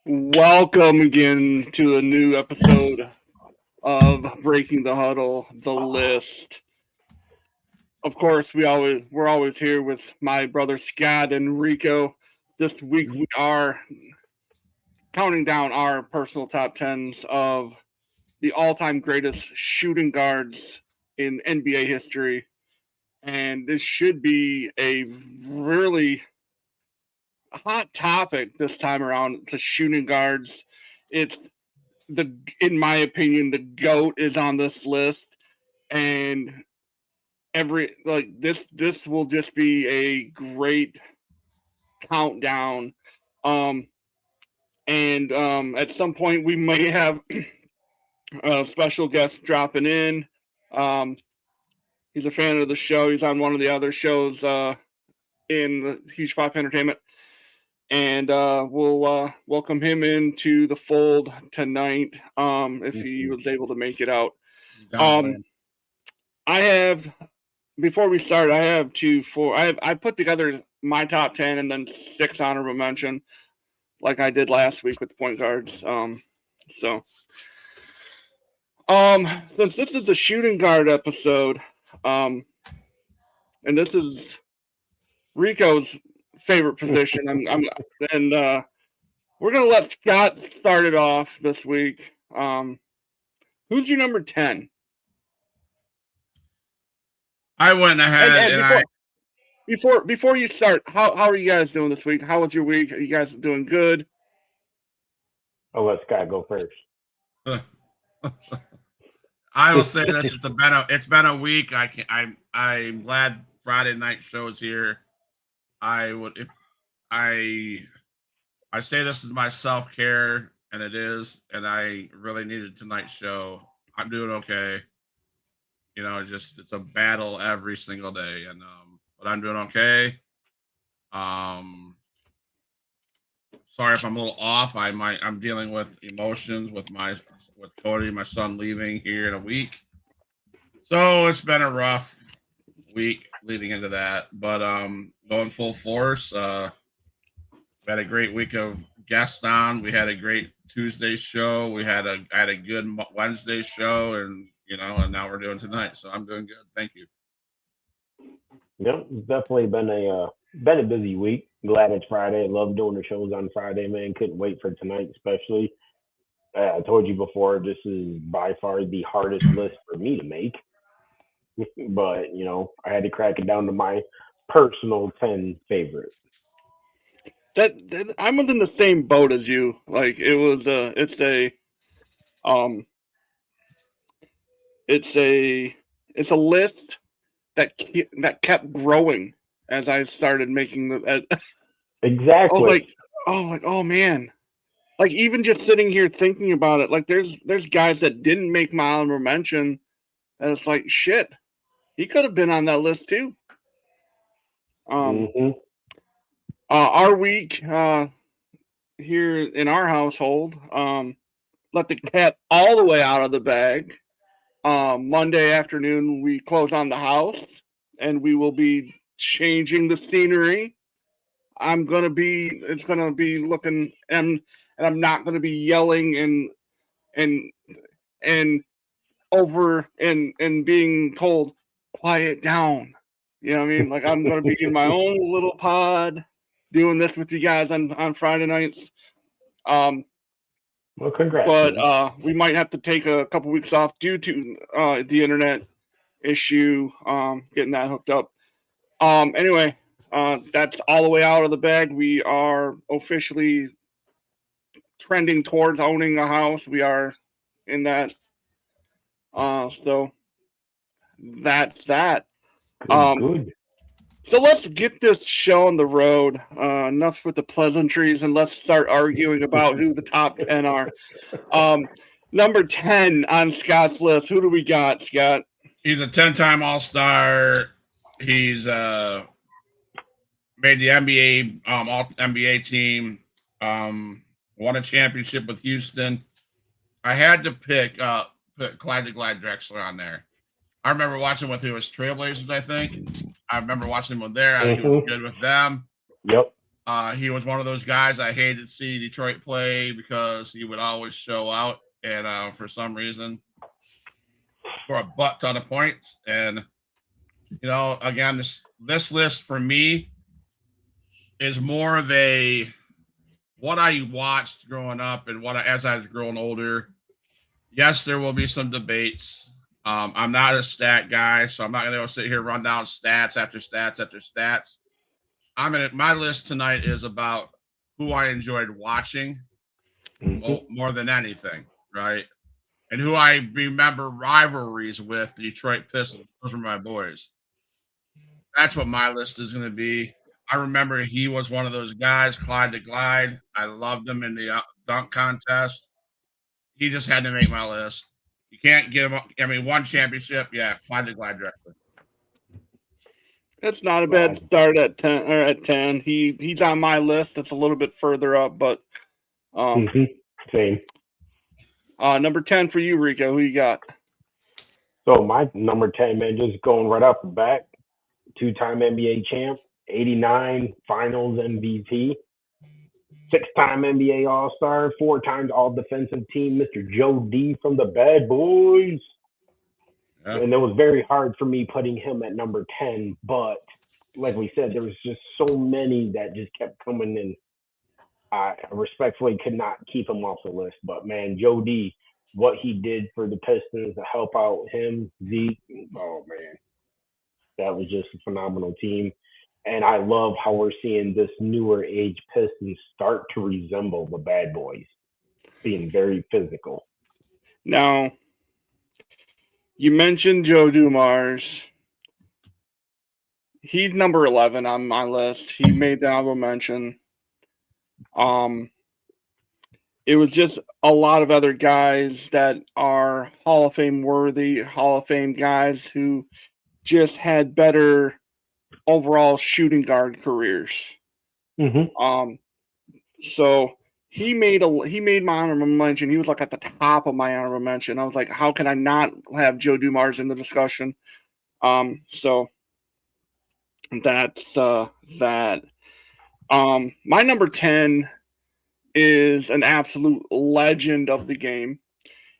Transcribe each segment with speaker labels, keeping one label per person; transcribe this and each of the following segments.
Speaker 1: Welcome again to a new episode of Breaking the Huddle, the list. Of course, we're always here with my brother Scott and Rico. This week we are counting down our personal top tens of the all-time greatest shooting guards in NBA history, and this should be a really hot topic this time around. The shooting guards. It's the in my opinion the goat is on this list, and this will just be a great countdown. um and At some point we may have a special guest dropping in. He's a fan of the show. He's on one of the other shows in the Huge Pop Entertainment, and we'll welcome him into the fold tonight, if he was able to make it out. um I have Before we start, I have I put together my top 10 and then 6 honorable mention, like I did last week with the point guards. So since this is the shooting guard episode, um, and this is Rico's favorite position, and we're gonna let Scott start it off this week. Who's your number 10?
Speaker 2: I went ahead and
Speaker 1: Before you start, how are you guys doing this week? How was your week? Are you guys doing good?
Speaker 3: I'll let Scott go first.
Speaker 2: I will say this: it's been a week. I'm glad Friday night show's here. I say this is my self care, and it is, and I really needed tonight's show. I'm doing okay. It's a battle every single day, and but I'm doing okay. Sorry if I'm a little off. I'm dealing with emotions with Cody, my son, leaving here in a week. So it's been a rough week leading into that, but going full force. We had a great week of guests on. We had a great Tuesday show. I had a good Wednesday show, and now we're doing tonight. So I'm doing good. Thank you.
Speaker 3: Yep, it's definitely been a busy week. Glad it's Friday. I love doing the shows on Friday, man. Couldn't wait for tonight, especially. I told you before, this is by far the hardest list for me to make. But I had to crack it down to my personal 10 favorites.
Speaker 1: That I'm within the same boat as you. Like it was, um, it's a list that kept growing as I started making the. I was
Speaker 3: Exactly.
Speaker 1: like, oh man, like even just sitting here thinking about it, like there's guys that didn't make my honorable mention, and it's like shit, he could have been on that list too. Um,
Speaker 3: hmm
Speaker 1: our week here in our household, let the cat all the way out of the bag. Monday afternoon, we close on the house, and we will be changing the scenery. It's gonna be looking, and I'm not gonna be yelling and and over and being told quiet down. You know what I mean? Like I'm gonna be in my own little pod doing this with you guys on Friday nights. Um,
Speaker 3: Well, congrats,
Speaker 1: but
Speaker 3: man.
Speaker 1: we might have to take a couple weeks off due to the internet issue, getting that hooked up. Anyway, that's all the way out of the bag. We are officially trending towards owning a house. We are in that. So that's that.
Speaker 3: Good,
Speaker 1: Um,
Speaker 3: good.
Speaker 1: so let's get this show on the road. Enough with the pleasantries, and let's start arguing about who the top 10 are. Um, Number 10 on Scott's list. Who do we got, Scott?
Speaker 2: He's a 10-time All-Star. He's made the NBA All NBA team. Won a championship with Houston. I had to put Clyde the Glide Drexler on there. I remember watching with Trailblazers. I think I remember watching him with there. I think he was good with them.
Speaker 3: Yep.
Speaker 2: He was one of those guys I hated to see Detroit play because he would always show out and for some reason score a butt ton of points. And again, this list for me is more of what I watched growing up and as I was growing older. Yes, there will be some debates. I'm not a stat guy, so I'm not going to sit here and run down stats after stats after stats. My list tonight is about who I enjoyed watching more than anything, right? And who I remember rivalries with, the Detroit Pistons. Those were my boys. That's what my list is going to be. I remember he was one of those guys, Clyde the Glide. I loved him in the dunk contest. He just had to make my list. You can't give him, one championship. Yeah, Clyde the Glide directly.
Speaker 1: That's not a bad start at 10 or at 10. He's on my list. It's a little bit further up, but
Speaker 3: same.
Speaker 1: Number 10 for you, Rico. Who you got?
Speaker 3: So my number 10, man, just going right off the bat, 2-time NBA champ, 89 Finals MVP, 6-time NBA All-Star, 4 times All-Defensive Team, Mr. Joe D from the Bad Boys. Yeah. And it was very hard for me putting him at number 10, but like we said, there was just so many that just kept coming in. I respectfully could not keep him off the list. But, man, Joe D, what he did for the Pistons to help out him, Zeke, oh, man. That was just a phenomenal team. And I love how we're seeing this newer age Pistons start to resemble the Bad Boys, being very physical.
Speaker 1: Now, you mentioned Joe Dumars. He's number 11 on my list. He made the honorable mention. It was just a lot of other guys that are Hall of Fame worthy, Hall of Fame guys who just had better overall shooting guard careers. So he made my honorable mention. He was like at the top of my honorable mention. I was like, how can I not have Joe Dumars in the discussion? So that's that. My number 10 is an absolute legend of the game.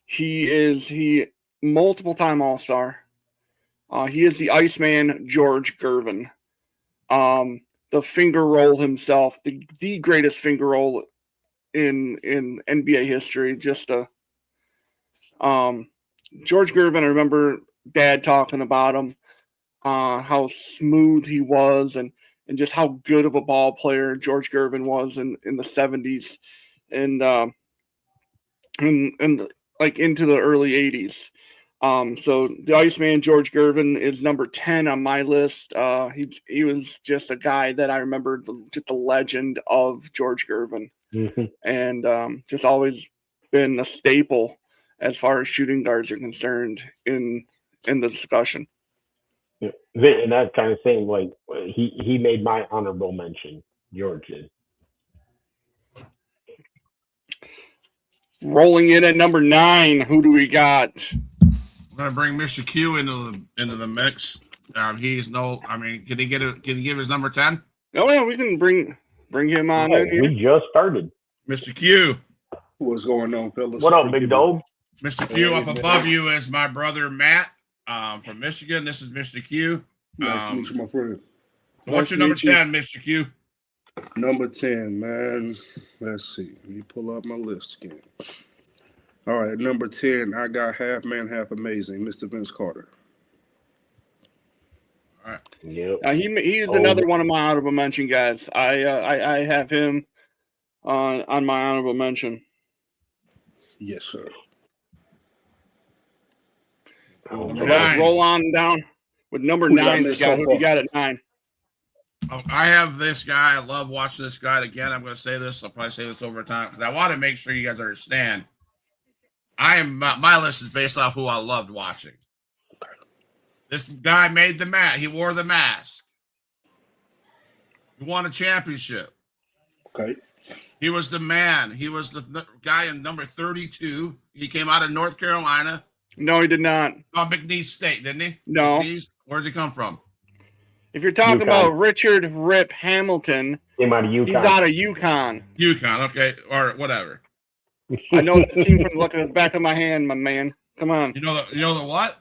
Speaker 1: He multiple time All-Star. He is the Iceman George Gervin. The finger roll himself, the greatest finger roll in NBA history. Just George Gervin, I remember Dad talking about him, how smooth he was and just how good of a ball player George Gervin was in the 70s and like into the early 80s. So the Iceman George Gervin is number 10 on my list. He was just a guy that I remember, just the legend of George Gervin, and just always been a staple as far as shooting guards are concerned in the discussion.
Speaker 3: Yeah. And that's kind of saying, like, he made my honorable mention, George did.
Speaker 1: Rolling in at number 9, who do we got?
Speaker 2: We're gonna bring Mr. Q into the mix. Can he give his number 10?
Speaker 1: Oh yeah, we can bring him on in here.
Speaker 3: We just started.
Speaker 2: Mr. Q.
Speaker 4: What's going on, fellas?
Speaker 3: What up, big dog?
Speaker 2: Mr. Q, up above you is my brother Matt from Michigan. This is Mr. Q.
Speaker 4: Nice to meet you, my friend.
Speaker 2: What's your number 10, Mr. Q?
Speaker 4: Number 10, man. Let's see. Let me pull up my list again. All right, number 10, I got half man, half amazing, Mr. Vince Carter.
Speaker 2: All right.
Speaker 3: Yep.
Speaker 1: He's another one of my honorable mention guys. I have him on my honorable mention.
Speaker 4: Yes, sir.
Speaker 1: Let's roll on down with number 9. Scott, who you got at 9?
Speaker 2: I have this guy. I love watching this guy. Again, I'm going to say this. I'll probably say this over time because I want to make sure you guys understand. My list is based off who I loved watching. Okay. This guy made the mask. He wore the mask. He won a championship.
Speaker 4: Okay.
Speaker 2: He was the man. He was the guy in number 32. He came out of North Carolina.
Speaker 1: No, he did not.
Speaker 2: Oh, McNeese State, didn't he?
Speaker 1: No.
Speaker 2: McNeese? Where did he come from?
Speaker 1: If you're talking
Speaker 3: UConn.
Speaker 1: about Richard Rip Hamilton,
Speaker 3: Came out of
Speaker 1: he's
Speaker 3: UConn.
Speaker 1: out of UConn.
Speaker 2: UConn, okay, or whatever.
Speaker 1: I know that team from the look at the back of my hand, my man. Come on.
Speaker 2: You know the what?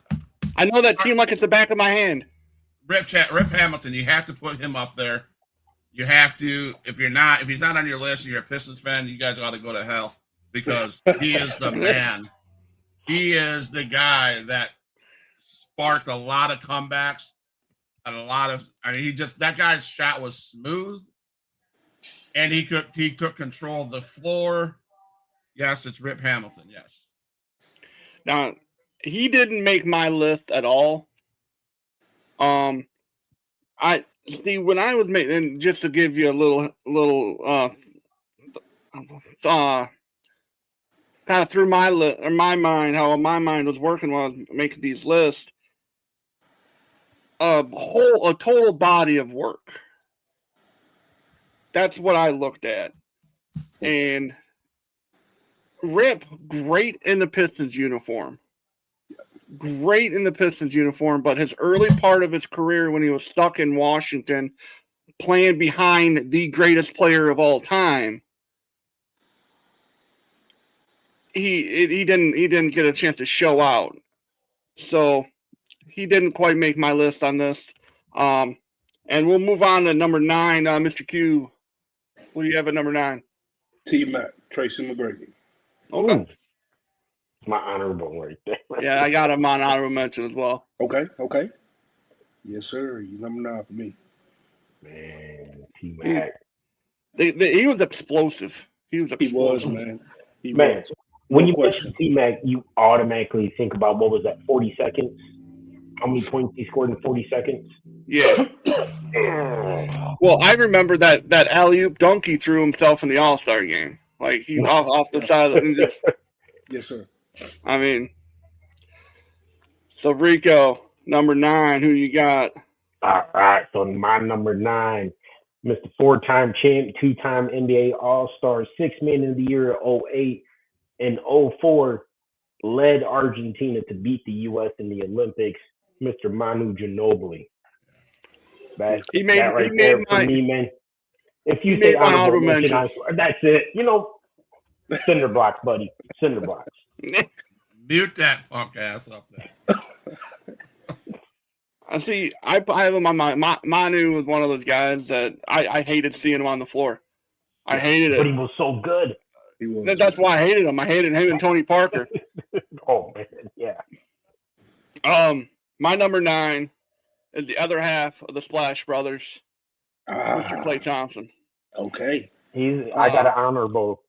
Speaker 1: I know that team like at the back of my hand.
Speaker 2: Rip Hamilton, you have to put him up there. You have to. If he's not on your list and you're a Pistons fan, you guys ought to go to hell because he is the man. He is the guy that sparked a lot of comebacks and a lot of. I mean, that guy's shot was smooth, and he took control of the floor. Yes, it's Rip Hamilton. Yes.
Speaker 1: Now, he didn't make my list at all. I see when I was making, just to give you a little kind of through my mind, how my mind was working while I was making these lists. A total body of work. That's what I looked at, and Rip, great in the Pistons uniform. Great in the Pistons uniform, but his early part of his career when he was stuck in Washington playing behind the greatest player of all time, he didn't get a chance to show out. So he didn't quite make my list on this. And we'll move on to number 9, Mr. Q. What do you have at number 9?
Speaker 4: T-Mac, Tracy McGrady.
Speaker 1: Okay.
Speaker 3: Ooh. My honorable right there.
Speaker 1: Yeah, I got him on honorable mention as well.
Speaker 4: Okay. Yes, sir. You number 9 for me.
Speaker 3: Man, T-Mac.
Speaker 1: He was explosive. He was,
Speaker 4: man. He
Speaker 3: Man,
Speaker 4: was.
Speaker 3: when
Speaker 4: No
Speaker 3: you
Speaker 4: question.
Speaker 3: mention T-Mac, you automatically think about, what was that, 40 seconds? How many points he scored in 40 seconds?
Speaker 1: Yeah. Well, I remember that alley-oop dunk he threw himself in the All-Star game. Like, he off the side and just...
Speaker 4: Yes, sir.
Speaker 1: I mean... So, Rico, number 9, who you got?
Speaker 3: All right, so my number 9, Mr. 4-time champ, 2-time NBA All-Star, 6-Man of the Year 08 and 04, led Argentina to beat the U.S. in the Olympics, Mr. Manu Ginobili.
Speaker 1: He made
Speaker 3: for me, man. If you say honorable mention, that's it. You know, cinder blocks, buddy. Cinder blocks.
Speaker 2: Mute that punk ass up there.
Speaker 1: I see. I have him on my Manu was one of those guys that I hated seeing him on the floor. I hated it.
Speaker 3: But he was so good.
Speaker 4: He was.
Speaker 1: That's why I hated him. I hated him and Tony Parker.
Speaker 3: Oh man, yeah.
Speaker 1: My number 9 is the other half of the Splash Brothers, Mr. Klay Thompson.
Speaker 4: Okay.
Speaker 3: I got an honorable.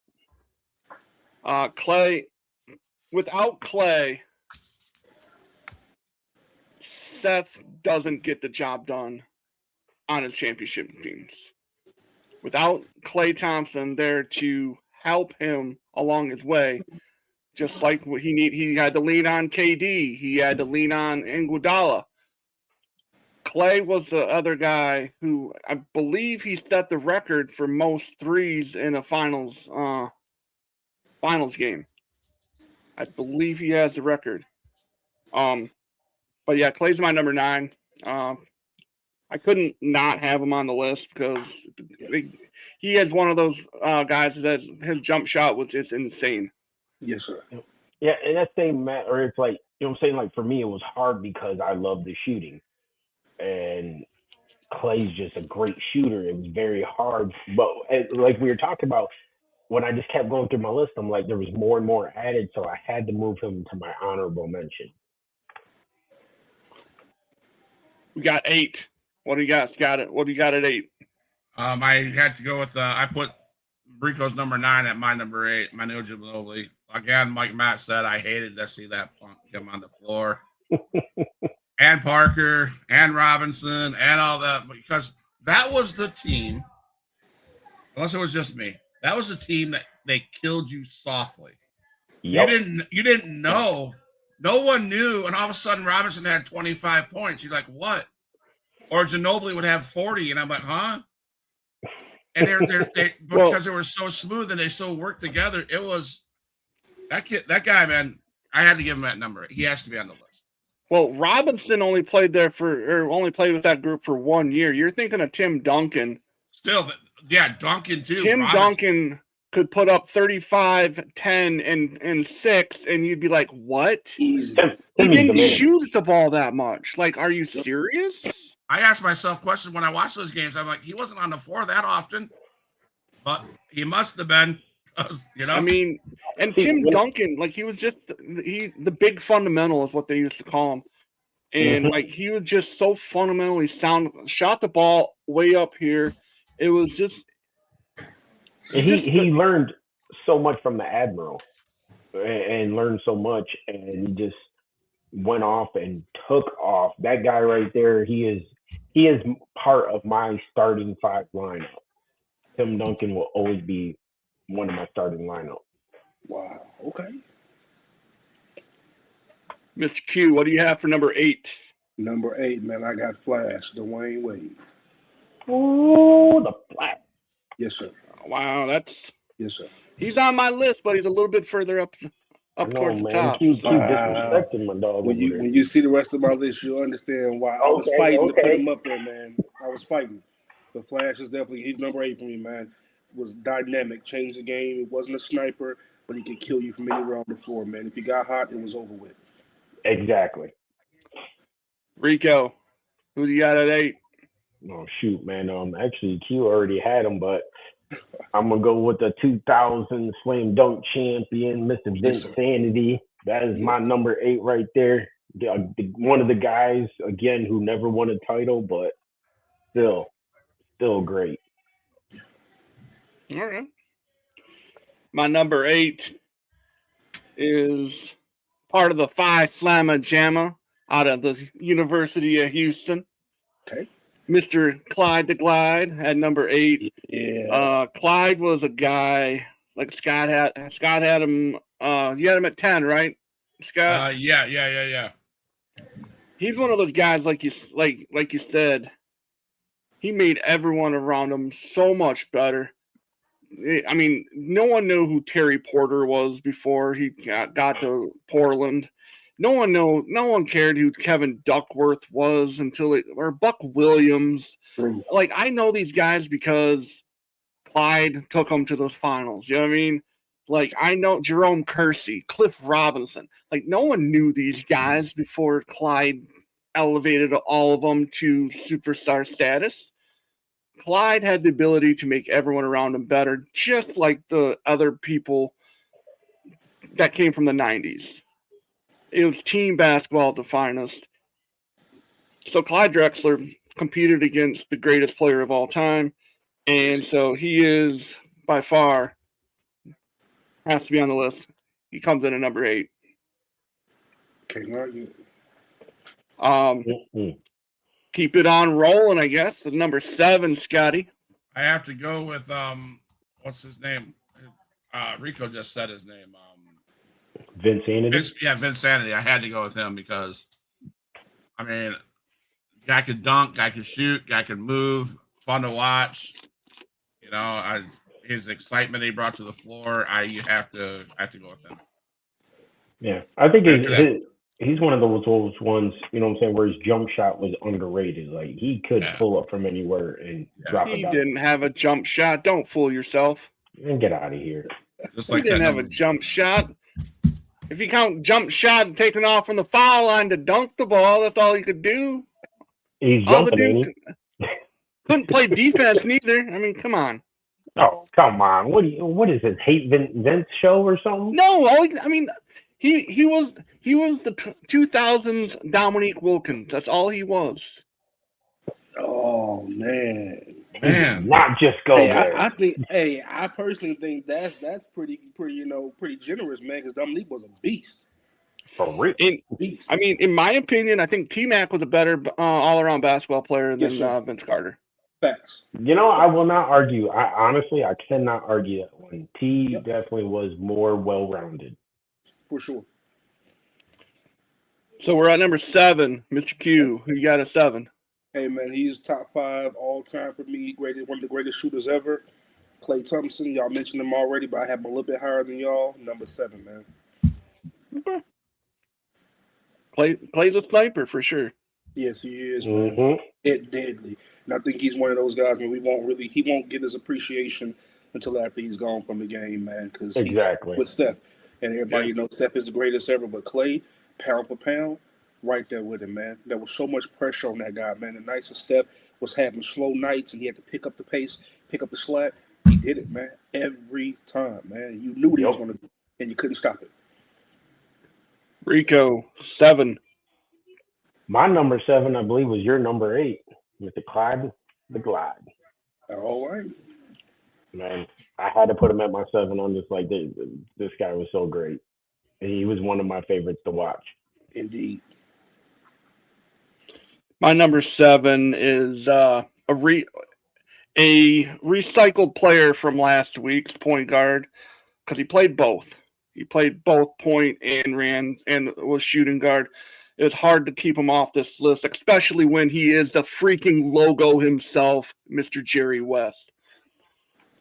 Speaker 1: Klay. Without Klay, Seth doesn't get the job done on his championship teams. Without Klay Thompson there to help him along his way, just like what he had to lean on KD, he had to lean on Iguodala. Klay was the other guy who I believe he set the record for most threes in a finals game. I believe he has the record. But yeah, Klay's my number 9. I couldn't not have him on the list because he is one of those guys that his jump shot it's insane.
Speaker 4: Yes, sir.
Speaker 3: Yeah, and that same or it's like, you know what I'm saying? Like for me, it was hard because I love the shooting, and Klay's just a great shooter. It was very hard, but like we were talking about, when I just kept going through my list, I'm like, there was more and more added, so I had to move him to my honorable mention.
Speaker 1: We got 8. What do you got, Scott? What do you got at 8?
Speaker 2: I had to go with I put Rico's number 9 at my number 8, Manu Ginobili. Again, like Matt said, I hated to see that punk come on the floor. And Parker and Robinson and all that, because that was the team, unless it was just me, that was the team that they killed you softly.
Speaker 3: Yep.
Speaker 2: You didn't know. No one knew, and all of a sudden Robinson had 25 points. You're like, what? Or Ginobili would have 40, and I'm like, huh? And because they were so smooth and they so worked together, it was that guy, man. I had to give him that number. He has to be on the list.
Speaker 1: Well, Robinson only played with that group for 1 year. You're thinking of Tim Duncan.
Speaker 2: Still, Duncan too.
Speaker 1: Tim Duncan could put up 35, 10, and 6, and you'd be like, what?
Speaker 4: Easy.
Speaker 1: He didn't shoot the ball that much. Like, are you serious?
Speaker 2: I asked myself questions when I watched those games. I'm like, he wasn't on the floor that often, but he must have been.
Speaker 1: I mean, and Tim Duncan, like, he was just the big fundamental is what they used to call him. And like, he was just so fundamentally sound, shot the ball way up here. It was just
Speaker 3: he learned so much from the Admiral and learned so much, and he just went off and took off. That guy right there, he is part of my starting 5 lineup. Tim Duncan will always be one of my starting lineup.
Speaker 4: Wow. Okay.
Speaker 1: Mr. Q, what do you have for number 8?
Speaker 4: Number 8, man, I got Flash, Dwayne Wade.
Speaker 3: Oh, the Flash.
Speaker 4: Yes, sir.
Speaker 1: Wow,
Speaker 4: yes, sir.
Speaker 1: He's on my list, but he's a little bit further up towards the top.
Speaker 3: Keep disrespecting my dog.
Speaker 4: When you see the rest of my list, you'll understand why. I was fighting to put him up there, man. I was fighting. The Flash is he's number 8 for me, man. Was dynamic, changed the game. It wasn't a sniper, but he could kill you from anywhere on the floor, man. If he got hot, it was over with.
Speaker 3: Exactly.
Speaker 1: Rico, who do you got at 8?
Speaker 3: Oh shoot, man. Actually, Q already had him, but I'm gonna go with the 2000 slam dunk champion, Mr. Vince Sanity. That is my number 8 right there. One of the guys again who never won a title, but still great.
Speaker 1: All right. My number 8 is part of the Phi Slamma Jamma out of the University of Houston.
Speaker 4: Okay.
Speaker 1: Mr. Clyde the Glide at number 8.
Speaker 4: Yeah.
Speaker 1: Clyde was a guy like Scott had him. You had him at 10, right, Scott?
Speaker 2: Yeah.
Speaker 1: He's one of those guys like you said. He made everyone around him so much better. I mean, no one knew who Terry Porter was before he got to Portland. No one cared who Kevin Duckworth was or Buck Williams. Like, I know these guys because Clyde took them to those finals. You know what I mean? Like, I know Jerome Kersey, Cliff Robinson. Like, no one knew these guys before Clyde elevated all of them to superstar status. Clyde had the ability to make everyone around him better, just like the other people that came from the 90s. It was team basketball at the finest. So Clyde Drexler competed against the greatest player of all time, and so he is by far has to be on the list. He comes in at number 8.
Speaker 4: Can't argue.
Speaker 1: Keep it on rolling, I guess. At number 7, Scotty.
Speaker 2: I have to go with what's his name? Rico just said his name.
Speaker 3: Vince Sanity.
Speaker 2: Vince Sanity. I had to go with him because, I mean, guy could dunk, guy could shoot, guy could move, fun to watch. You know, his excitement he brought to the floor. You have to go with him.
Speaker 3: Yeah, I think he's one of those ones, you know what I'm saying, where his jump shot was underrated. Like, he could pull up from anywhere and drop it.
Speaker 1: He didn't have a jump shot. Don't fool yourself.
Speaker 3: And get out of here.
Speaker 2: Just like
Speaker 1: he didn't have a jump shot. If you count jump shot and taking off from the foul line to dunk the ball, that's all he could do.
Speaker 3: He's jumping,
Speaker 1: couldn't play defense neither. I mean, come on.
Speaker 3: Oh, come on. What is this, Hate Vince show or something?
Speaker 1: No, I mean, he was the 2000s Dominique Wilkins. That's all he was.
Speaker 4: Oh man.
Speaker 3: Not just go there.
Speaker 4: I personally think that's pretty generous, man, because Dominique was a beast.
Speaker 3: For real.
Speaker 4: Beast.
Speaker 1: I mean, in my opinion, I think T-Mac was a better all-around basketball player than Vince Carter.
Speaker 4: Facts.
Speaker 3: You know, I will not argue. I cannot argue that one. T definitely was more well-rounded.
Speaker 4: For sure.
Speaker 1: So we're at number 7, Mr. Q. Who you got at 7?
Speaker 4: Hey, man, he's top 5 all-time for me. One of the greatest shooters ever. Klay Thompson, y'all mentioned him already, but I have him a little bit higher than y'all. Number 7, man.
Speaker 1: Okay. Play the sniper for sure.
Speaker 4: Yes, he is, man. It deadly. And I think he's one of those guys, man, he won't get his appreciation until after he's gone from the game, man, because he's with Steph. And everybody knows Steph is the greatest ever, but Clay, pound for pound, right there with him, man. There was so much pressure on that guy, man. The nights of Steph was having slow nights and he had to pick up the pace, pick up the slack. He did it, man, every time, man. You knew what he was going to do, and you couldn't stop it.
Speaker 1: Rico, 7.
Speaker 3: My number 7, I believe, was your number 8 with the Glide.
Speaker 4: All right.
Speaker 3: Man, I had to put him at my 7. I'm just like, this guy was so great. He was one of my favorites to watch.
Speaker 4: Indeed.
Speaker 1: My number 7 is a recycled player from last week's point guard because he played both. He played both point and was shooting guard. It was hard to keep him off this list, especially when he is the freaking logo himself, Mr. Jerry West.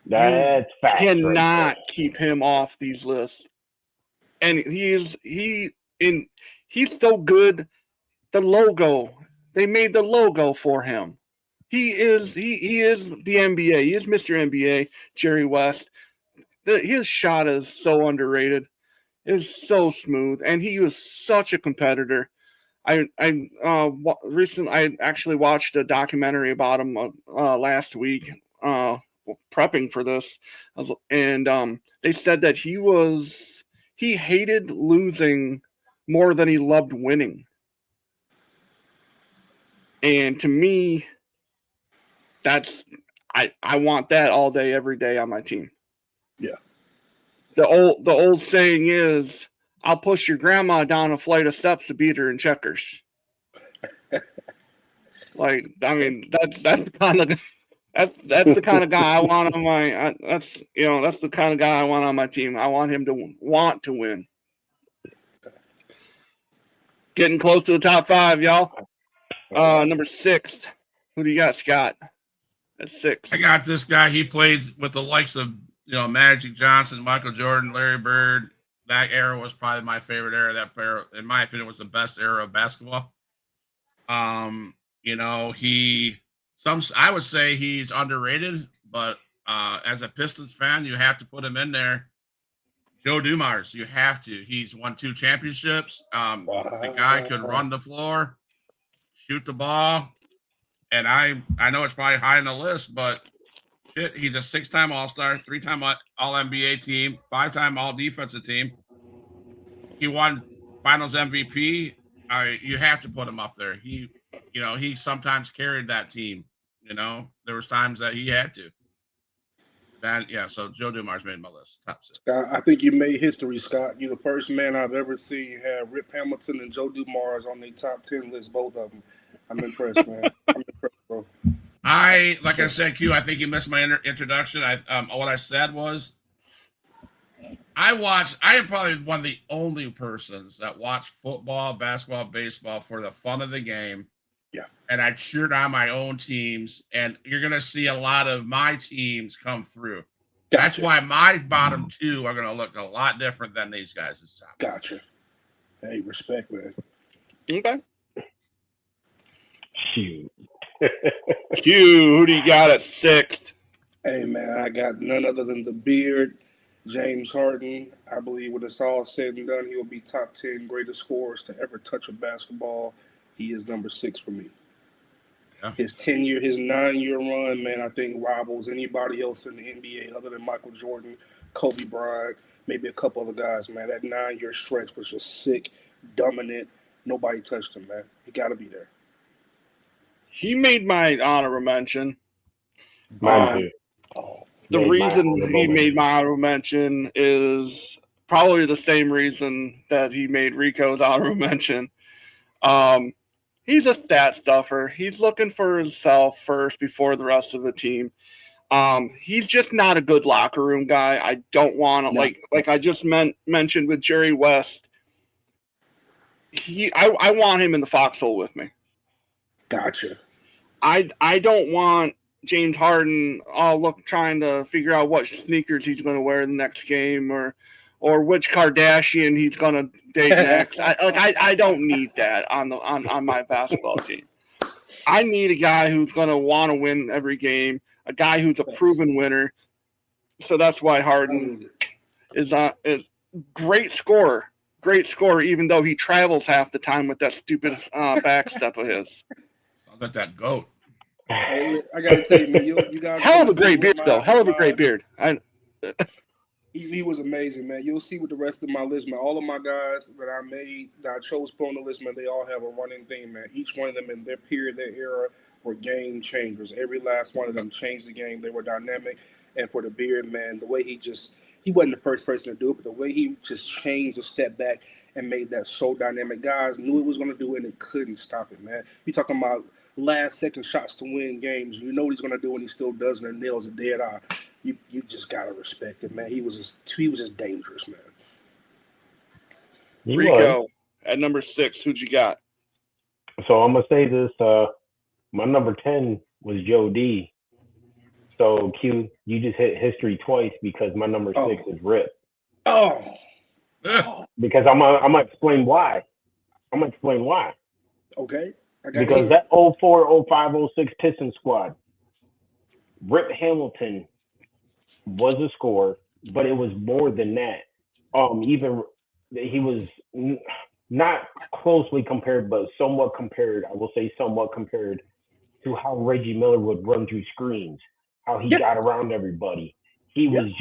Speaker 3: That's fact.
Speaker 1: Cannot keep him off these lists. And he's so good. The logo, they made the logo for him. He is the NBA. He is Mr. NBA, Jerry West. His shot is so underrated. It is so smooth, and he was such a competitor. I actually watched a documentary about him last week, prepping for this, and they said that he hated losing more than he loved winning. And to me, I want that all day, every day on my team.
Speaker 4: Yeah.
Speaker 1: The old saying is, I'll push your grandma down a flight of steps to beat her in checkers. Like, I mean, that's the kind of guy I want on my that's the kind of guy I want on my team. I want him to want to win. Getting close to the top 5, y'all. Number 6. Who do you got, Scott? At 6.
Speaker 2: I got this guy. He played with the likes of Magic Johnson, Michael Jordan, Larry Bird. That era was probably my favorite era. That era, in my opinion, was the best era of basketball. I would say he's underrated, but as a Pistons fan, you have to put him in there. Joe Dumars, you have to. He's won 2 championships. The guy could run the floor, shoot the ball, and I know it's probably high on the list, but shit, he's a 6-time All-Star, 3-time All-NBA team, 5-time All-Defensive team. He won Finals MVP. You have to put him up there. He sometimes carried that team. There was times that he had to. So Joe Dumars made my list. Top 6.
Speaker 4: I think you made history, Scott. You're the first man I've ever seen have Rip Hamilton and Joe Dumars on their top 10 list, both of them. I'm impressed, man. I'm impressed, bro.
Speaker 2: Like I said, Q, I think you missed my introduction. What I said was, I am probably one of the only persons that watch football, basketball, baseball for the fun of the game.
Speaker 4: Yeah.
Speaker 2: And I cheered on my own teams, and you're going to see a lot of my teams come through. Gotcha. That's why my bottom 2 are going to look a lot different than these guys this time.
Speaker 4: Gotcha. Hey, respect, man.
Speaker 1: Okay.
Speaker 3: Shoot.
Speaker 1: Q, who do you got at 6?
Speaker 4: Hey, man, I got none other than the beard, James Harden. I believe when it's all said and done, he will be top 10 greatest scorers to ever touch a basketball. He is number 6 for me. Yeah. His 9-year run, man, I think rivals anybody else in the NBA other than Michael Jordan, Kobe Bryant, maybe a couple other guys, man. That 9-year stretch was just sick, dominant. Nobody touched him, man. He got to be there.
Speaker 1: He made my honorable mention.
Speaker 3: Mine
Speaker 1: too. The reason he made my honorable mention is probably the same reason that he made Rico's honorable mention. He's a stat stuffer. He's looking for himself first before the rest of the team. He's just not a good locker room guy. I don't want to like I just mentioned with Jerry West. I want him in the foxhole with me.
Speaker 4: Gotcha.
Speaker 1: I don't want James Harden trying to figure out what sneakers he's going to wear in the next game or or which Kardashian he's gonna date next. I don't need that on my basketball team. I need a guy who's gonna want to win every game, a guy who's a proven winner. So that's why Harden is great scorer, even though he travels half the time with that stupid back step of his.
Speaker 2: Sounds like that goat.
Speaker 4: Hey, I gotta tell you, man, you guys.
Speaker 1: Hell of a great beard, though. Hell of a great beard.
Speaker 4: He was amazing, man. You'll see with the rest of my list, man. All of my guys that I chose to put on the list, man, they all have a running theme, man. Each one of them in their period, their era, were game changers. Every last one of them changed the game. They were dynamic. And for the beard, man, the way he wasn't the first person to do it, but the way he just changed a step back and made that so dynamic. Guys knew it was going to do it, and they couldn't stop it, man. You talking about last-second shots to win games. You know what he's going to do, and he still does, and it nails a dead eye. You just got to respect it, man. He was just dangerous, man.
Speaker 1: Rico, at number 6, who'd you got?
Speaker 3: So I'm going to say this. My number 10 was Joe D. So, Q, you just hit history twice because my number 6 is Rip.
Speaker 4: Oh.
Speaker 3: Because I'm gonna explain why.
Speaker 4: Okay.
Speaker 3: Because that 04, 05, 06 Pistons squad, Rip Hamilton was a scorer, but it was more than that. Even he was not closely compared, but somewhat compared. I will say somewhat compared to how Reggie Miller would run through screens, how he got around everybody. He was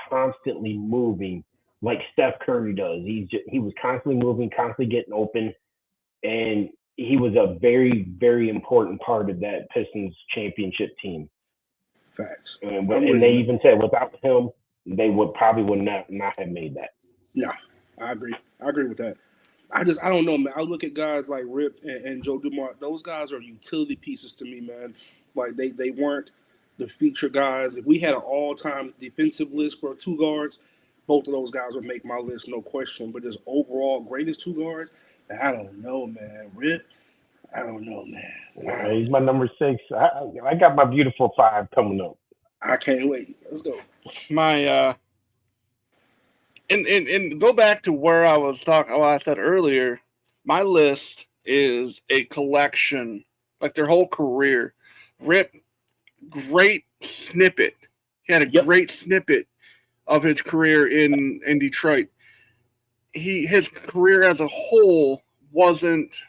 Speaker 3: constantly moving like Steph Curry does. He was constantly moving, constantly getting open, and he was a very, very important part of that Pistons championship team.
Speaker 4: Facts.
Speaker 3: And they even said without him, they would not have made that.
Speaker 4: Yeah, I agree. I agree with that. I don't know, man. I look at guys like Rip and Joe Dumars. Those guys are utility pieces to me, man. Like they weren't the feature guys. If we had an all-time defensive list for 2 guards, both of those guys would make my list, no question. But just overall greatest 2 guards, I don't know, man. Rip, I don't know, man.
Speaker 3: He's my number 6. I got my beautiful 5 coming up.
Speaker 4: I can't wait. Let's go.
Speaker 1: My and go back to where I was talking. What I said earlier. My list is a collection, like their whole career. Rip, great snippet. He had a great snippet of his career in Detroit. His career as a whole wasn't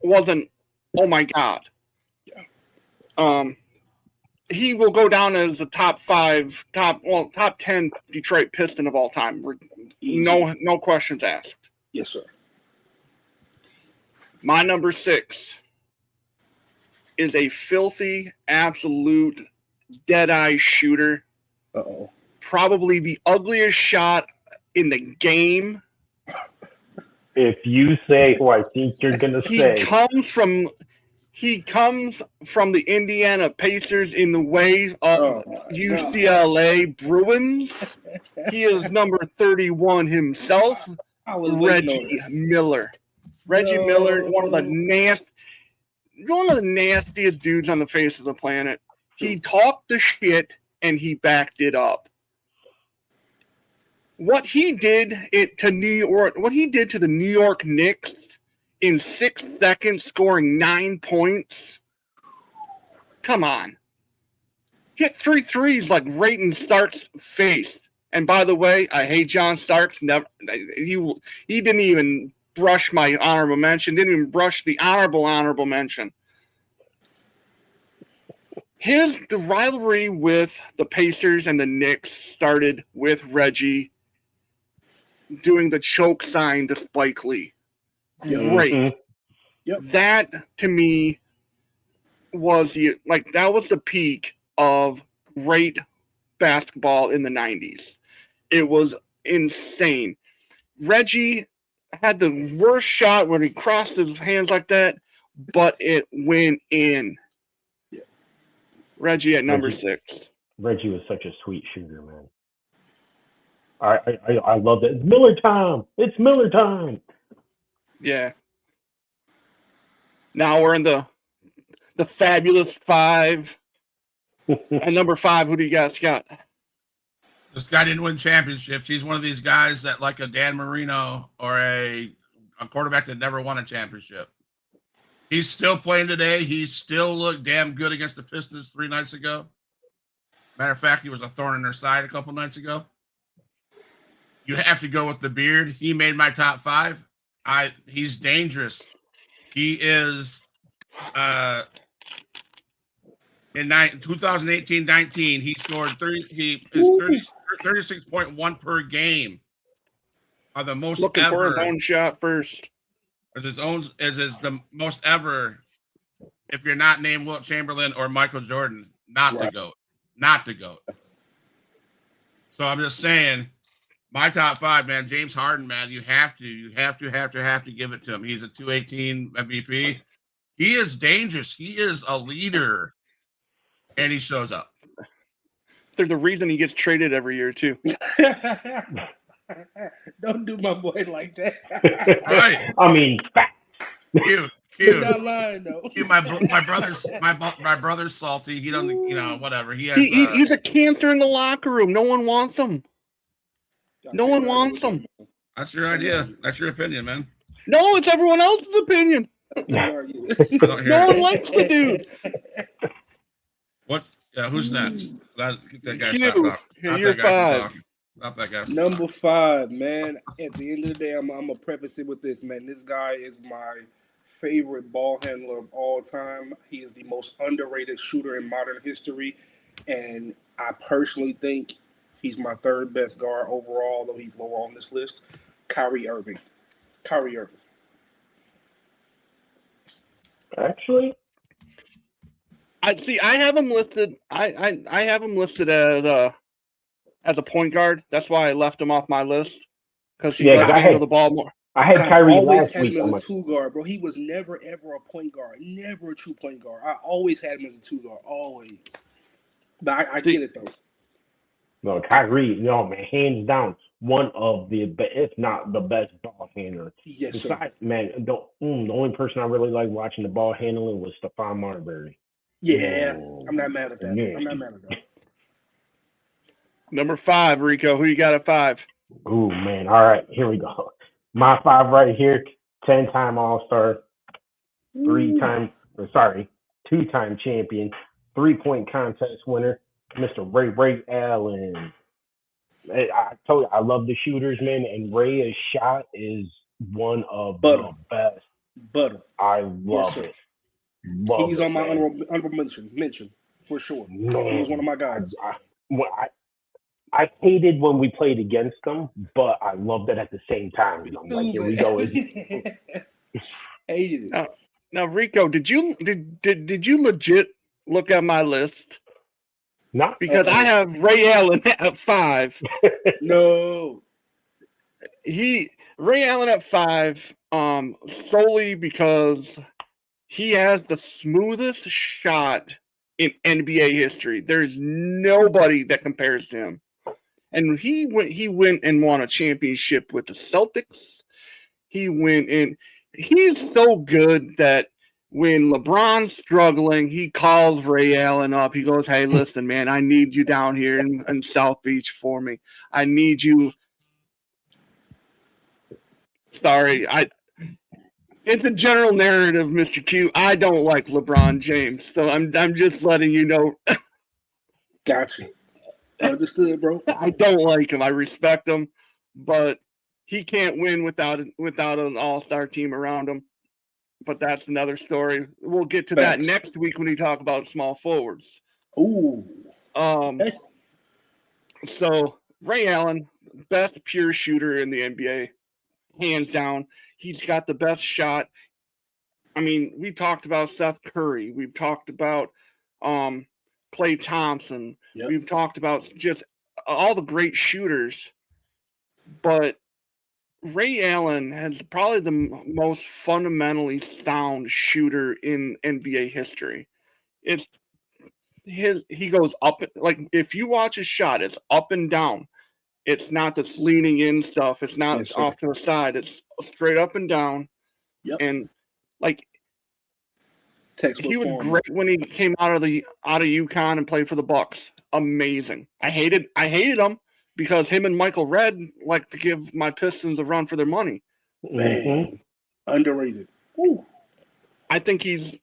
Speaker 1: oh my God. Yeah. He will go down as the top 10 Detroit Piston of all time. No questions asked.
Speaker 4: Yes, sir.
Speaker 1: My number 6 is a filthy, absolute, dead-eye shooter.
Speaker 4: Uh-oh.
Speaker 1: Probably the ugliest shot in the game.
Speaker 3: If you say who I think you're gonna say,
Speaker 1: he comes from the Indiana Pacers in the way of UCLA Bruins. He is number 31 himself, Reggie Miller. Reggie Miller, one of the nastiest dudes on the face of the planet. He talked the shit and he backed it up. What he did to the New York Knicks in 6 seconds, scoring 9 points. Come on. Hit 3 threes like right in Stark's face. And by the way, I hate John Starks. He didn't even brush my honorable mention. Didn't even brush the honorable mention. The rivalry with the Pacers and the Knicks started with Reggie doing the choke sign to Spike Lee. Great.
Speaker 4: Mm-hmm. Yep.
Speaker 1: That to me was the peak of great basketball in the 90s. It was insane. Reggie had the worst shot when he crossed his hands like that, but it went in.
Speaker 4: Yeah.
Speaker 1: Reggie at number 6.
Speaker 3: Reggie was such a sweet shooter, man. I love it. It's Miller time. It's Miller time.
Speaker 1: Yeah. Now we're in the fabulous 5. At number 5, who do you got, Scott?
Speaker 2: This guy didn't win championships. He's one of these guys that, like a Dan Marino or a quarterback that never won a championship. He's still playing today. He still looked damn good against the Pistons 3 nights ago. Matter of fact, he was a thorn in their side a couple nights ago. You have to go with the beard. He made my top 5. He's dangerous. He is in 2018-19, he scored 36.1 per game. Are the most
Speaker 1: looking
Speaker 2: ever.
Speaker 1: For his own shot first.
Speaker 2: As the most ever. If you're not named Wilt Chamberlain or Michael Jordan, not the GOAT. So I'm just saying, my top 5, man. James Harden, man. You have to give it to him. He's a 218 MVP. He is dangerous. He is a leader, and he shows up.
Speaker 1: They're the reason he gets traded every year too.
Speaker 4: Don't do my boy like that.
Speaker 2: Right.
Speaker 3: I mean,
Speaker 2: Cute.
Speaker 4: You're not lying though.
Speaker 2: My brother's salty. He doesn't, whatever. He has.
Speaker 1: He's a cancer in the locker room. No one wants him. No one wants him.
Speaker 2: That's your idea. That's your opinion, man.
Speaker 1: No, it's everyone else's opinion.
Speaker 2: No
Speaker 1: No one likes the dude.
Speaker 2: What? Yeah, who's next? Get that guy
Speaker 1: Q, you're 5.
Speaker 2: Stop that guy.
Speaker 4: Number 5, man. At the end of the day, I'm gonna preface it with this, man. This guy is my favorite ball handler of all time. He is the most underrated shooter in modern history, and I personally think he's my 3rd best guard overall, though he's lower on this list. Kyrie Irving.
Speaker 3: actually,
Speaker 1: I have him listed. I have him listed as a point guard. That's why I left him off my list, because he does handle the ball more.
Speaker 3: I had Kyrie
Speaker 4: always
Speaker 3: last
Speaker 4: had
Speaker 3: week.
Speaker 4: him as a 2 guard, bro. He was never ever a point guard. Never a true point guard. I always had him as a 2 guard. Always. But I get it though.
Speaker 3: No, Kyrie, man, hands down, one of the, if not the best ball handler.
Speaker 4: Yes, sir.
Speaker 3: Besides, man, the only person I really like watching the ball handling was Stephon Marbury.
Speaker 4: Yeah, I'm not mad at that.
Speaker 3: Yeah.
Speaker 4: I'm not mad at that.
Speaker 1: Number 5, Rico. Who you got at 5?
Speaker 3: Ooh, man. All right, here we go. My 5 right here, 10-time All-Star, 2-time champion, 3-point contest winner, Mr. Ray Allen. I told you, I love the shooters, man, and Ray's shot is one of the best. I love it.
Speaker 4: He's on my honorable mention for sure.
Speaker 3: Man,
Speaker 4: he was one of my guys.
Speaker 3: I hated when we played against them, but I loved it at the same time. I'm like, here we go.
Speaker 4: Hated it.
Speaker 1: Now, Rico, did you legit look at my list?
Speaker 3: Not
Speaker 1: because I have Ray Allen at 5.
Speaker 4: No,
Speaker 1: Ray Allen at 5, solely because he has the smoothest shot in NBA history. There's nobody that compares to him. And he went and won a championship with the Celtics. He's so good that when LeBron's struggling, he calls Ray Allen up. He goes, "Hey, listen, man, I need you down here in South Beach for me. I need you." Sorry, it's a general narrative, Mr. Q. I don't like LeBron James, so I'm just letting you know.
Speaker 4: Gotcha. Understood, bro.
Speaker 1: I don't like him. I respect him, but he can't win without an all-star team around him. But that's another story. We'll get to that next week when we talk about small forwards.
Speaker 4: Ooh.
Speaker 1: So Ray Allen, best pure shooter in the NBA, hands down. He's got the best shot. I mean, we talked about Seth Curry. We've talked about Klay Thompson.
Speaker 4: Yep.
Speaker 1: We've talked about just all the great shooters. But Ray Allen has probably the most fundamentally sound shooter in NBA history. He goes up, like if you watch his shot, it's up and down. It's not this leaning in stuff. It's not off to the side. It's straight up and down.
Speaker 4: Yep.
Speaker 1: And like
Speaker 4: textbook
Speaker 1: he was
Speaker 4: form.
Speaker 1: great when he came out of UConn and played for the Bucks. Amazing. I hated him because him and Michael Redd like to give my Pistons a run for their money.
Speaker 4: Man, underrated. Ooh.
Speaker 1: I think he's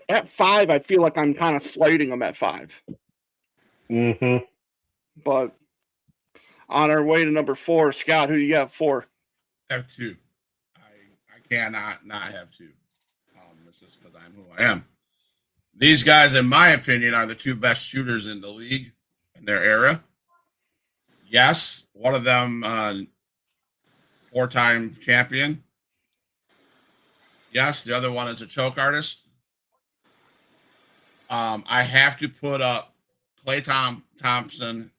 Speaker 1: at 5. I feel like I'm kind of slating him at 5.
Speaker 3: Mm-hmm.
Speaker 1: But on our way to number 4, Scott, who you got 4?
Speaker 2: I have 2. I cannot not have 2. It's just because I'm who I am. These guys, in my opinion, are the 2 best shooters in the league in their era. Yes, one of them 4-time champion. Yes, the other one is a choke artist. I have to put up Klay Thompson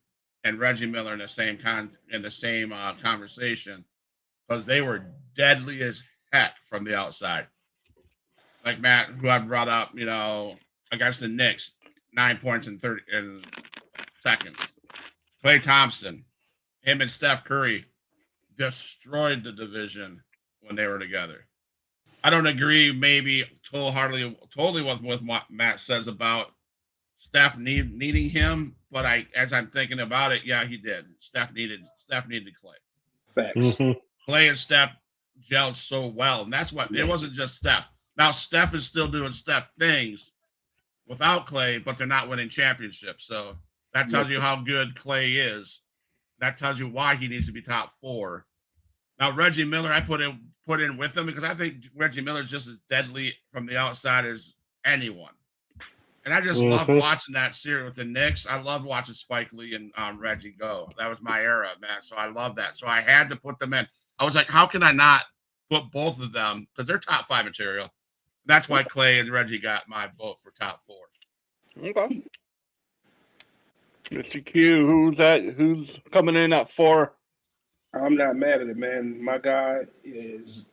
Speaker 2: and Reggie Miller in the same conversation because they were deadly as heck from the outside. Like Matt, who I brought up, against the Knicks, 9 points in 30 seconds. Klay Thompson, him and Steph Curry destroyed the division when they were together. I don't agree maybe totally with what Matt says about Steph needing him, but as I'm thinking about it, yeah, he did. Steph needed Klay.
Speaker 4: Facts.
Speaker 3: Mm-hmm.
Speaker 2: Klay and Steph gelled so well, and that's what it wasn't just Steph. Now Steph is still doing Steph things without Klay, but they're not winning championships. So that tells you how good Klay is. That tells you why he needs to be top 4. Now Reggie Miller, I put in with him because I think Reggie Miller is just as deadly from the outside as anyone. And I just love watching that series with the Knicks. I loved watching Spike Lee and Reggie go. That was my era, man. So I love that. So I had to put them in. I was like, how can I not put both of them? Because they're top 5 material. That's why Klay and Reggie got my vote for top 4.
Speaker 1: Okay. Mr. Q, who's that? Who's coming in at 4?
Speaker 4: I'm not mad at it, man. My guy is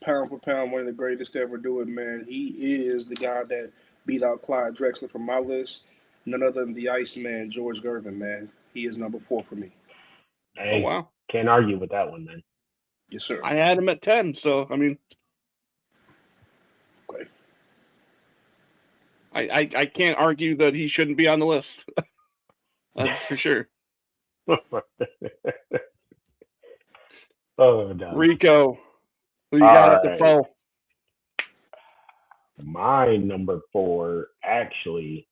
Speaker 4: pound for pound one of the greatest to ever do it, man. He is the guy that beat out Clyde Drexler from my list. None other than the Iceman, George Gervin, man. He is number 4 for me.
Speaker 3: Hey,
Speaker 1: oh, wow.
Speaker 3: Can't argue with that one, man.
Speaker 4: Yes, sir.
Speaker 1: I had him at 10, so, I mean.
Speaker 4: Okay.
Speaker 1: I can't argue that he shouldn't be on the list. That's for sure.
Speaker 3: Oh, no.
Speaker 1: Rico, who you got at the 4?
Speaker 3: My number 4 actually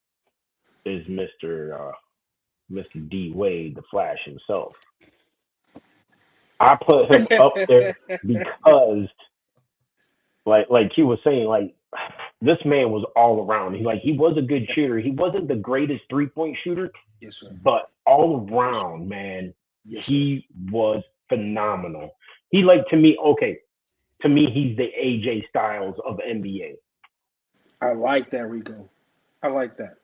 Speaker 3: is Mr. D Wade, the Flash himself. I put him up there because, like he was saying, like this man was all around. He was a good shooter. He wasn't the greatest 3-point shooter,
Speaker 4: Yes, sir.
Speaker 3: but all around, man, he was phenomenal. He to me, he's the AJ Styles of NBA.
Speaker 4: I like that, Rico. I like that.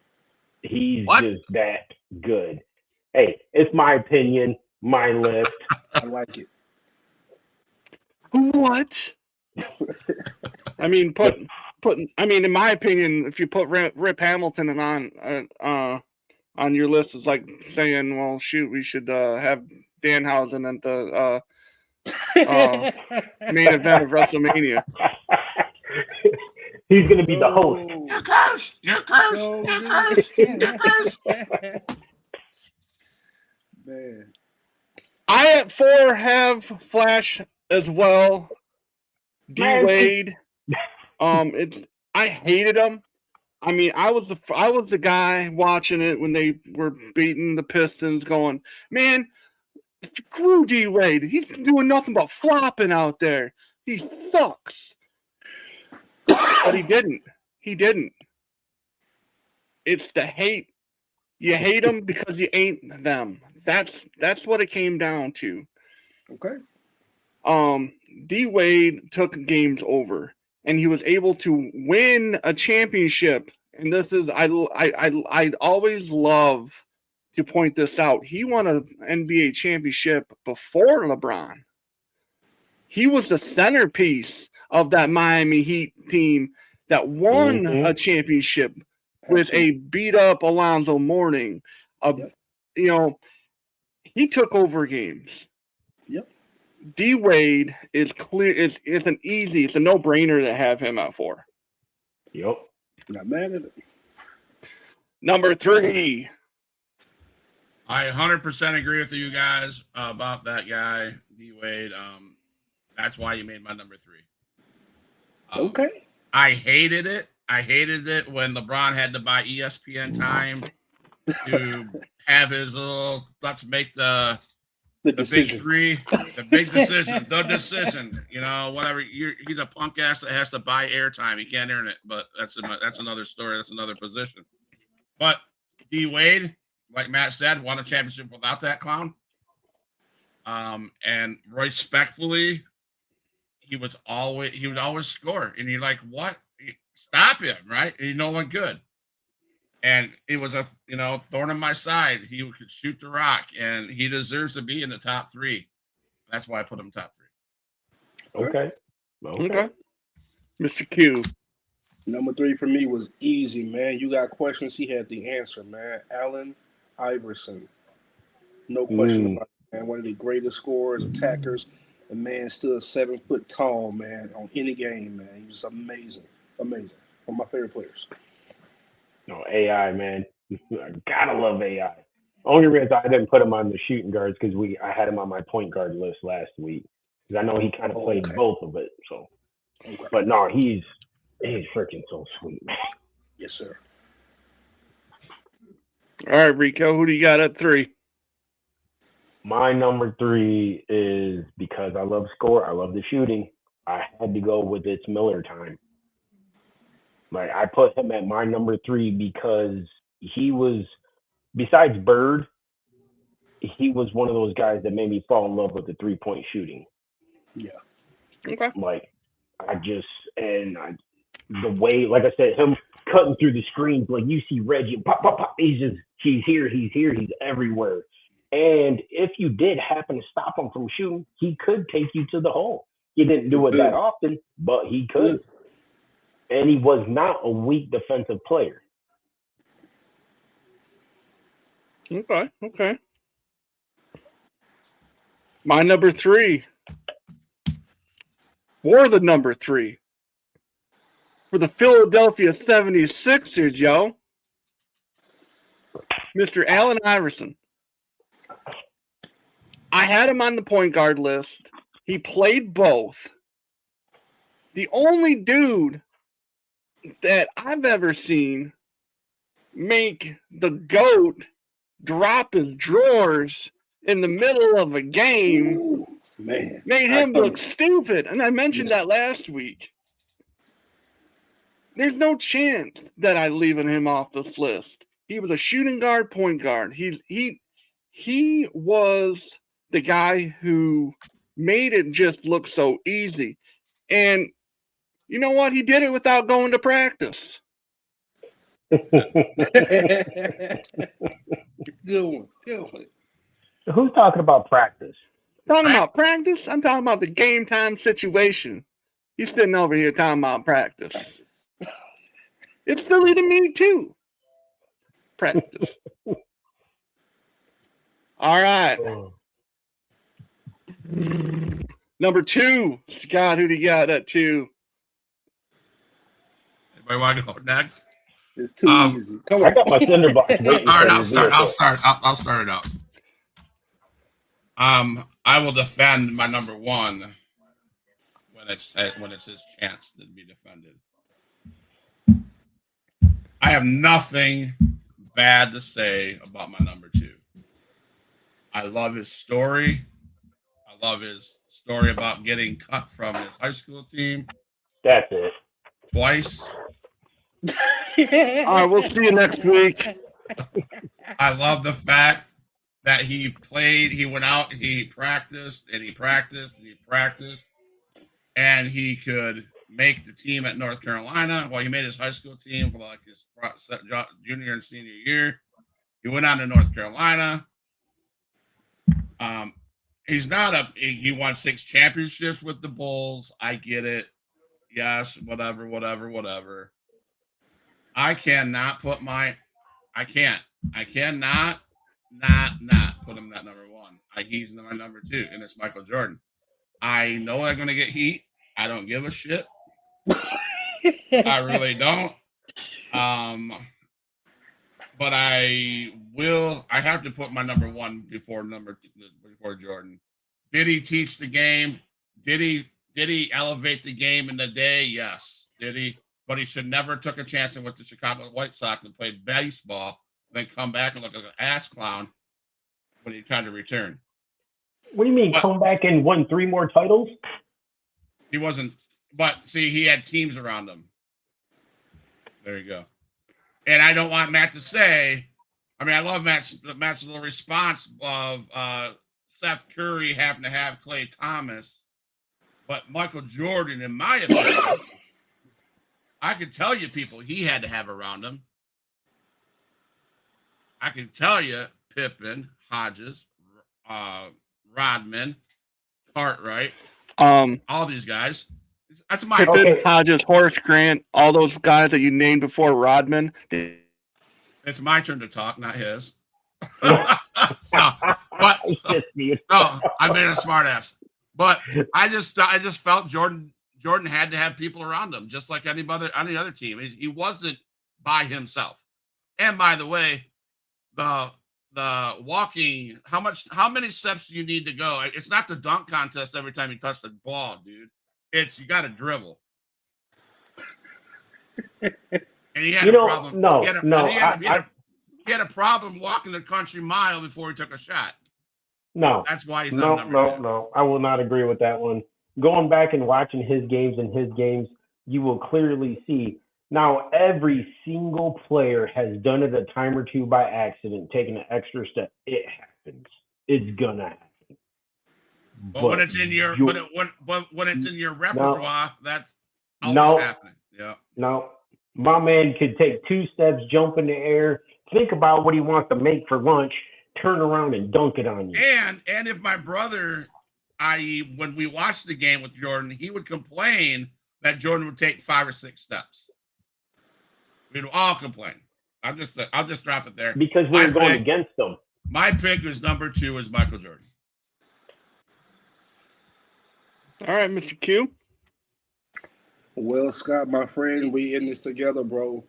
Speaker 3: He's just that good. Hey, it's my opinion, my list.
Speaker 4: I like it.
Speaker 1: What? I mean, in my opinion, if you put Rip Hamilton on your list, it's like saying, well, shoot, we should have Danhausen at the main event of WrestleMania.
Speaker 3: He's going to be the host.
Speaker 2: You're cursed. You're cursed. You're cursed. You're cursed.
Speaker 4: Man.
Speaker 1: I at 4 have Flash as well. D Wade. I hated him. I mean, I was the guy watching it when they were beating the Pistons, going, man, screw D Wade. He's doing nothing but flopping out there. He sucks. But he didn't. It's the hate. You hate them because you ain't them. That's what it came down to.
Speaker 4: Okay.
Speaker 1: D Wade took games over, and he was able to win a championship. And this is I'd always love to point this out. He won an NBA championship before LeBron. He was the centerpiece of that Miami Heat team that won a championship with a beat-up Alonzo Mourning. He took over games.
Speaker 4: Yep.
Speaker 1: D Wade is clear. It's a no-brainer to have him at 4.
Speaker 3: Yep.
Speaker 4: Not mad at it.
Speaker 1: Number 3.
Speaker 2: I 100% agree with you guys about that guy, D Wade. That's why you made my number 3.
Speaker 4: Okay.
Speaker 2: I hated it. I hated it when LeBron had to buy ESPN time to have his little let's make the big
Speaker 4: decision.
Speaker 2: 3, the big decision, the decision. You know, whatever. He's a punk ass that has to buy airtime. He can't earn it, but that's another story. That's another position. But D Wade, like Matt said, won a championship without that clown. And respectfully, he would always score, and you're like, what? Stop him, right? And he's no one good. And it was a thorn in my side. He could shoot the rock, and he deserves to be in the top 3. That's why I put him top 3.
Speaker 3: Okay.
Speaker 1: Mr. Q.
Speaker 4: Number 3 for me was easy, man. You got questions, he had the answer, man. Allen Iverson. No question about it, man. One of the greatest scorers, attackers. The man stood 7 foot tall, man, on any game, man. He was amazing. Amazing. One of my favorite players.
Speaker 3: No, AI, man. I gotta love AI. Only reason I didn't put him on the shooting guards because I had him on my point guard list last week. Because I know he kind of played both of it. So, but no, he's freaking so sweet, man.
Speaker 4: Yes, sir.
Speaker 1: All right, Rico, who do you got at 3?
Speaker 3: My number 3 is because I love score. I love the shooting. I had to go with It's Miller time. Like, I put him at my number 3 because he was, besides Bird, he was one of those guys that made me fall in love with the 3-point shooting.
Speaker 4: Yeah.
Speaker 1: Okay.
Speaker 3: Like, the way, like I said, him cutting through the screens, like you see Reggie, pop, pop, pop. He's here, he's everywhere. And if you did happen to stop him from shooting, he could take you to the hole. He didn't do it that often, but he could. And he was not a weak defensive player.
Speaker 1: Okay. My number 3. Or the number 3. For the Philadelphia 76ers, yo. Mr. Allen Iverson. I had him on the point guard list. He played both. The only dude that I've ever seen make the GOAT drop his drawers in the middle of a game.
Speaker 4: Ooh, man.
Speaker 1: Made him look stupid. And I mentioned that last week. There's no chance that I'm leaving him off this list. He was a shooting guard, point guard. He was the guy who made it just look so easy. And you know what? He did it without going to practice.
Speaker 4: Good one.
Speaker 3: Who's talking about practice?
Speaker 1: Talking about practice? I'm talking about the game time situation. He's sitting over here talking about practice. It's silly to me, too. Practice. All right. Number 2. Scott, who do you got at 2?
Speaker 2: Anybody want to go next?
Speaker 4: It's too easy. Come on.
Speaker 3: I got my cinder block waiting.
Speaker 2: All right, I'll start it out. I will defend my number 1 when it's his chance to be defended. I have nothing bad to say about my number 2. I love his story. I love his story about getting cut from his high school team.
Speaker 3: That's it.
Speaker 2: Twice.
Speaker 1: All right, we'll see you next week.
Speaker 2: I love the fact that he played, he went out, he practiced, and he he could make the team at North Carolina. Well, he made his high school team for like his junior and senior year. He went on to North Carolina. He won 6 championships with the Bulls. I get it. Yes, whatever. I cannot put I cannot not put him at number 1. He's my number 2, and it's Michael Jordan. I know I'm going to get heat. I don't give a shit. I really don't. but I have to put my number one before Jordan. Did he teach the game? Did he elevate the game in the day? Yes. Did he? But he should never took a chance and went to Chicago White Sox and played baseball, then come back and look like an ass clown when he tried to return.
Speaker 3: What do you mean, come back and won 3 more titles?
Speaker 2: He wasn't, but see, he had teams around him. There you go. And I don't want Matt to say, I mean, I love Matt's little response of Seth Curry having to have Klay Thomas, but Michael Jordan, in my opinion, I can tell you people he had to have around him. I can tell you Pippen, Hodges, Rodman, Cartwright, all these guys. That's my
Speaker 1: Pippen, Hodges, Horace Grant, all those guys that you named before Rodman.
Speaker 2: It's my turn to talk, not his. No, I made a smart ass. But I just felt Jordan had to have people around him, just like any other team. He wasn't by himself. And by the way, the walking, how many steps do you need to go? It's not the dunk contest every time you touch the ball, dude. It's you got to dribble. And he had a problem. He had a problem walking the country mile before he took a shot.
Speaker 3: No,
Speaker 2: that's why he's not
Speaker 3: no. I will not agree with that one. Going back and watching his games, you will clearly see. Now, every single player has done it a time or two by accident, taking an extra step. It happens. It's gonna happen.
Speaker 2: But when it's in your when it's in your repertoire, that's always happening. Yeah.
Speaker 3: No, my man could take 2 steps, jump in the air, think about what he wants to make for lunch, turn around and dunk it on you.
Speaker 2: And if my brother, i.e., when we watched the game with Jordan, he would complain that Jordan would take 5 or 6 steps. We'd all complain. I'll just drop it there.
Speaker 3: Because we were going against them.
Speaker 2: My pick is number 2 is Michael Jordan.
Speaker 1: All right, Mr. Q.
Speaker 4: Well, Scott, my friend, we in this together, bro.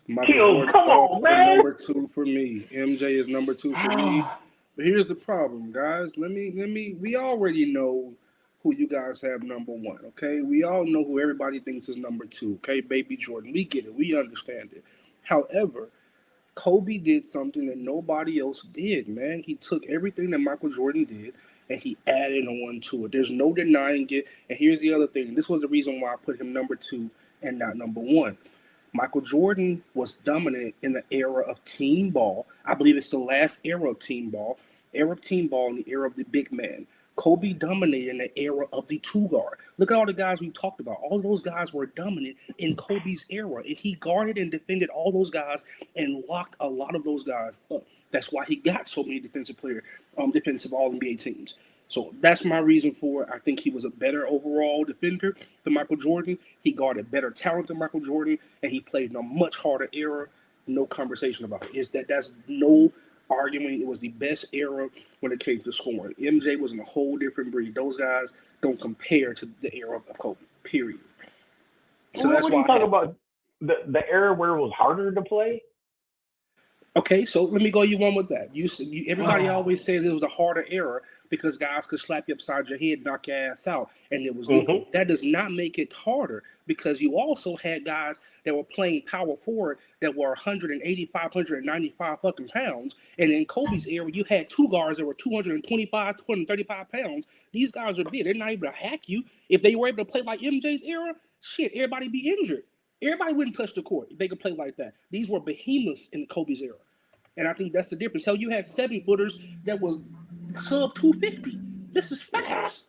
Speaker 3: Q, come on, man.
Speaker 4: Number 2 for me. MJ is number 2 for me. But here's the problem, guys. We already know who you guys have number 1, okay? We all know who everybody thinks is number 2, okay? Baby Jordan. We get it. We understand it. However, Kobe did something that nobody else did, man. He took everything that Michael Jordan did and he added on to it. There's no denying it. And here's the other thing. This was the reason why I put him number 2 and not number 1. Michael Jordan was dominant in the era of team ball. I believe it's the last era of team ball and the era of the big man. Kobe dominated in the era of the 2-guard. Look at all the guys we talked about. All those guys were dominant in Kobe's era. And he guarded and defended all those guys and locked a lot of those guys up. That's why he got so many defensive All-NBA teams. So that's my reason for it. I think he was a better overall defender than Michael Jordan. He guarded better talent than Michael Jordan, and he played in a much harder era. No conversation about it. That's no arguing. It was the best era when it came to scoring. MJ was in a whole different breed. Those guys don't compare to the era of Kobe, period.
Speaker 3: So that's why you talk about the era where it was harder to play?
Speaker 4: Okay, so let me go you one with that. Everybody always says it was a harder era because guys could slap you upside your head, knock your ass out, and it was legal. That does not make it harder because you also had guys that were playing power forward that were 185, 195 fucking pounds. And in Kobe's era, you had 2 guards that were 225, 235 pounds. These guys are big. They're not able to hack you. If they were able to play like MJ's era, shit, everybody be injured. Everybody wouldn't touch the court if they could play like that. These were behemoths in Kobe's era. And I think that's the difference. Hell, you had 7-footers that was sub 250. This is facts.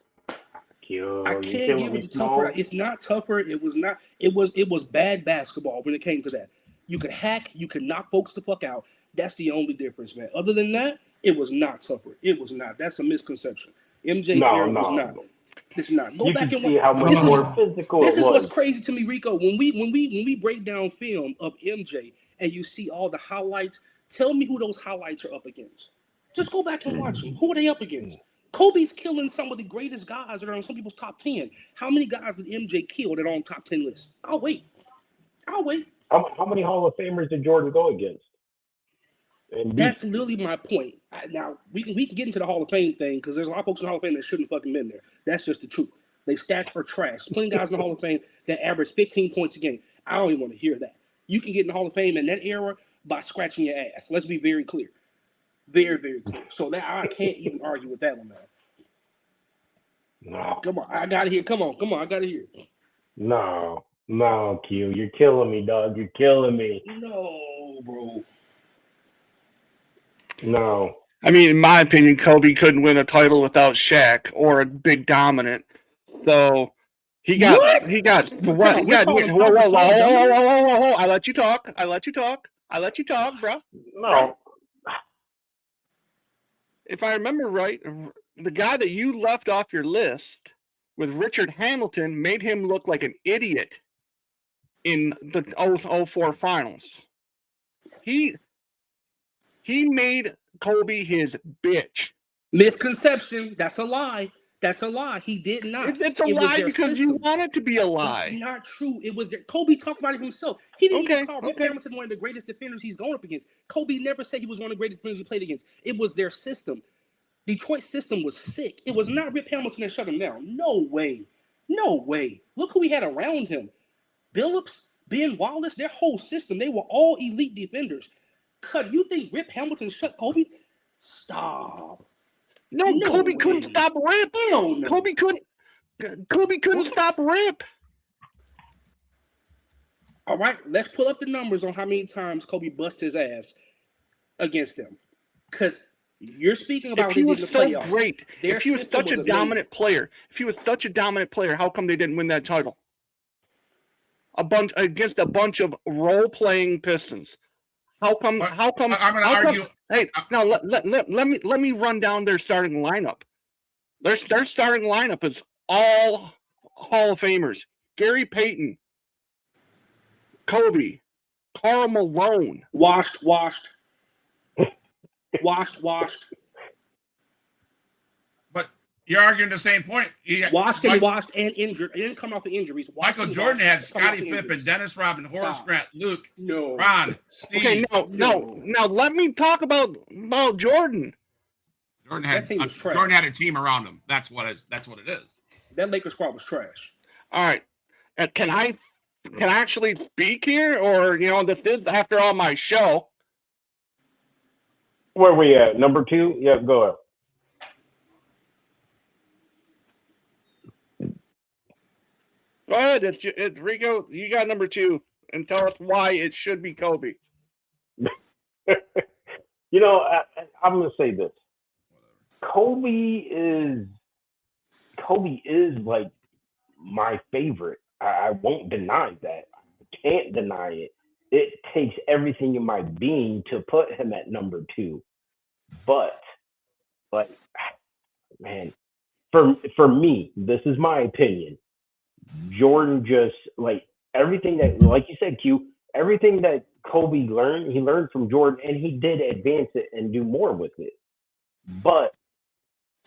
Speaker 4: I can't give it the tougher. It's not tougher. It was not. It was bad basketball when it came to that. You could hack. You could knock folks the fuck out. That's the only difference, man. Other than that, it was not tougher. It was not. That's a misconception. MJ's era was not. It's not. Go back and watch.
Speaker 3: How much more physical
Speaker 4: this is what's crazy to me, Rico. When we break down film of MJ and you see all the highlights, tell me who those highlights are up against. Just go back and watch them. Who are they up against? Kobe's killing some of the greatest guys that are on some people's top 10. How many guys did MJ kill that are on top 10 lists? I'll wait.
Speaker 3: How many Hall of Famers did Jordan go against?
Speaker 4: That's literally my point. Now we can get into the Hall of Fame thing because there's a lot of folks in the Hall of Fame that shouldn't fucking been there. That's just the truth. They stats are trash. Plenty guys in the Hall of Fame that average 15 points a game. I don't even want to hear that. You can get in the Hall of Fame in that era by scratching your ass. Let's be very clear. Very, very clear. So that I can't even argue with that one, man.
Speaker 3: No.
Speaker 4: Come on, I gotta hear. Come on, I gotta hear.
Speaker 3: No, Q, you're killing me, dog. You're killing me.
Speaker 4: No, bro.
Speaker 3: No.
Speaker 1: I mean, in my opinion, Kobe couldn't win a title without Shaq or a big dominant. So he got what? I let you talk. I let you talk, bro.
Speaker 3: No.
Speaker 1: If I remember right, the guy that you left off your list with Richard Hamilton made him look like an idiot in the 04 finals. He made Kobe his bitch.
Speaker 4: Misconception. That's a lie. That's a lie. He did not.
Speaker 1: It's a lie because system. You want it to be a lie.
Speaker 4: It's not true. It was there. Kobe talked about it himself. He didn't even call Rip Hamilton one of the greatest defenders he's going up against. Kobe never said he was one of the greatest defenders he played against. It was their system. Detroit's system was sick. It was not Rip Hamilton that shut him down. No way. No way. Look who he had around him. Billups, Ben Wallace, their whole system. They were all elite defenders. Cut, you think Rip Hamilton shut Kobe? Stop.
Speaker 1: No, Kobe couldn't stop Rip.
Speaker 4: No.
Speaker 1: Kobe couldn't stop Rip.
Speaker 4: All right, let's pull up the numbers on how many times Kobe bust his ass against them. Because you're speaking about
Speaker 1: if he was so
Speaker 4: playoffs.
Speaker 1: Great, if he was such a dominant player, how come they didn't win that title? Against a bunch of role-playing Pistons. How come?
Speaker 2: I'm going to argue.
Speaker 1: Hey, now let me run down their starting lineup. Their starting lineup is all Hall of Famers: Gary Payton, Kobe, Karl Malone,
Speaker 4: washed.
Speaker 2: But you're arguing the same point.
Speaker 4: Washed and injured. He didn't come off the injuries.
Speaker 2: Michael Jordan had Scottie Pippen, Dennis Rodman, Horace Grant, Luke, Ron, Steve.
Speaker 1: Okay, now let me talk about Jordan.
Speaker 2: Jordan had a team around him. That's what it is.
Speaker 4: That Lakers squad was trash.
Speaker 1: All right. Can I actually speak here, or this is after all my show?
Speaker 3: Where are we at? Number 2? Yeah, go ahead.
Speaker 1: Go ahead. It's Rico. You got number 2, and tell us why it should be Kobe.
Speaker 3: I'm going to say this. Kobe is like my favorite. I won't deny that. I can't deny it. It takes everything in my being to put him at number 2. But, man, for me, this is my opinion. Jordan just, everything that, like you said, Q, everything that Kobe learned, he learned from Jordan, and he did advance it and do more with it. But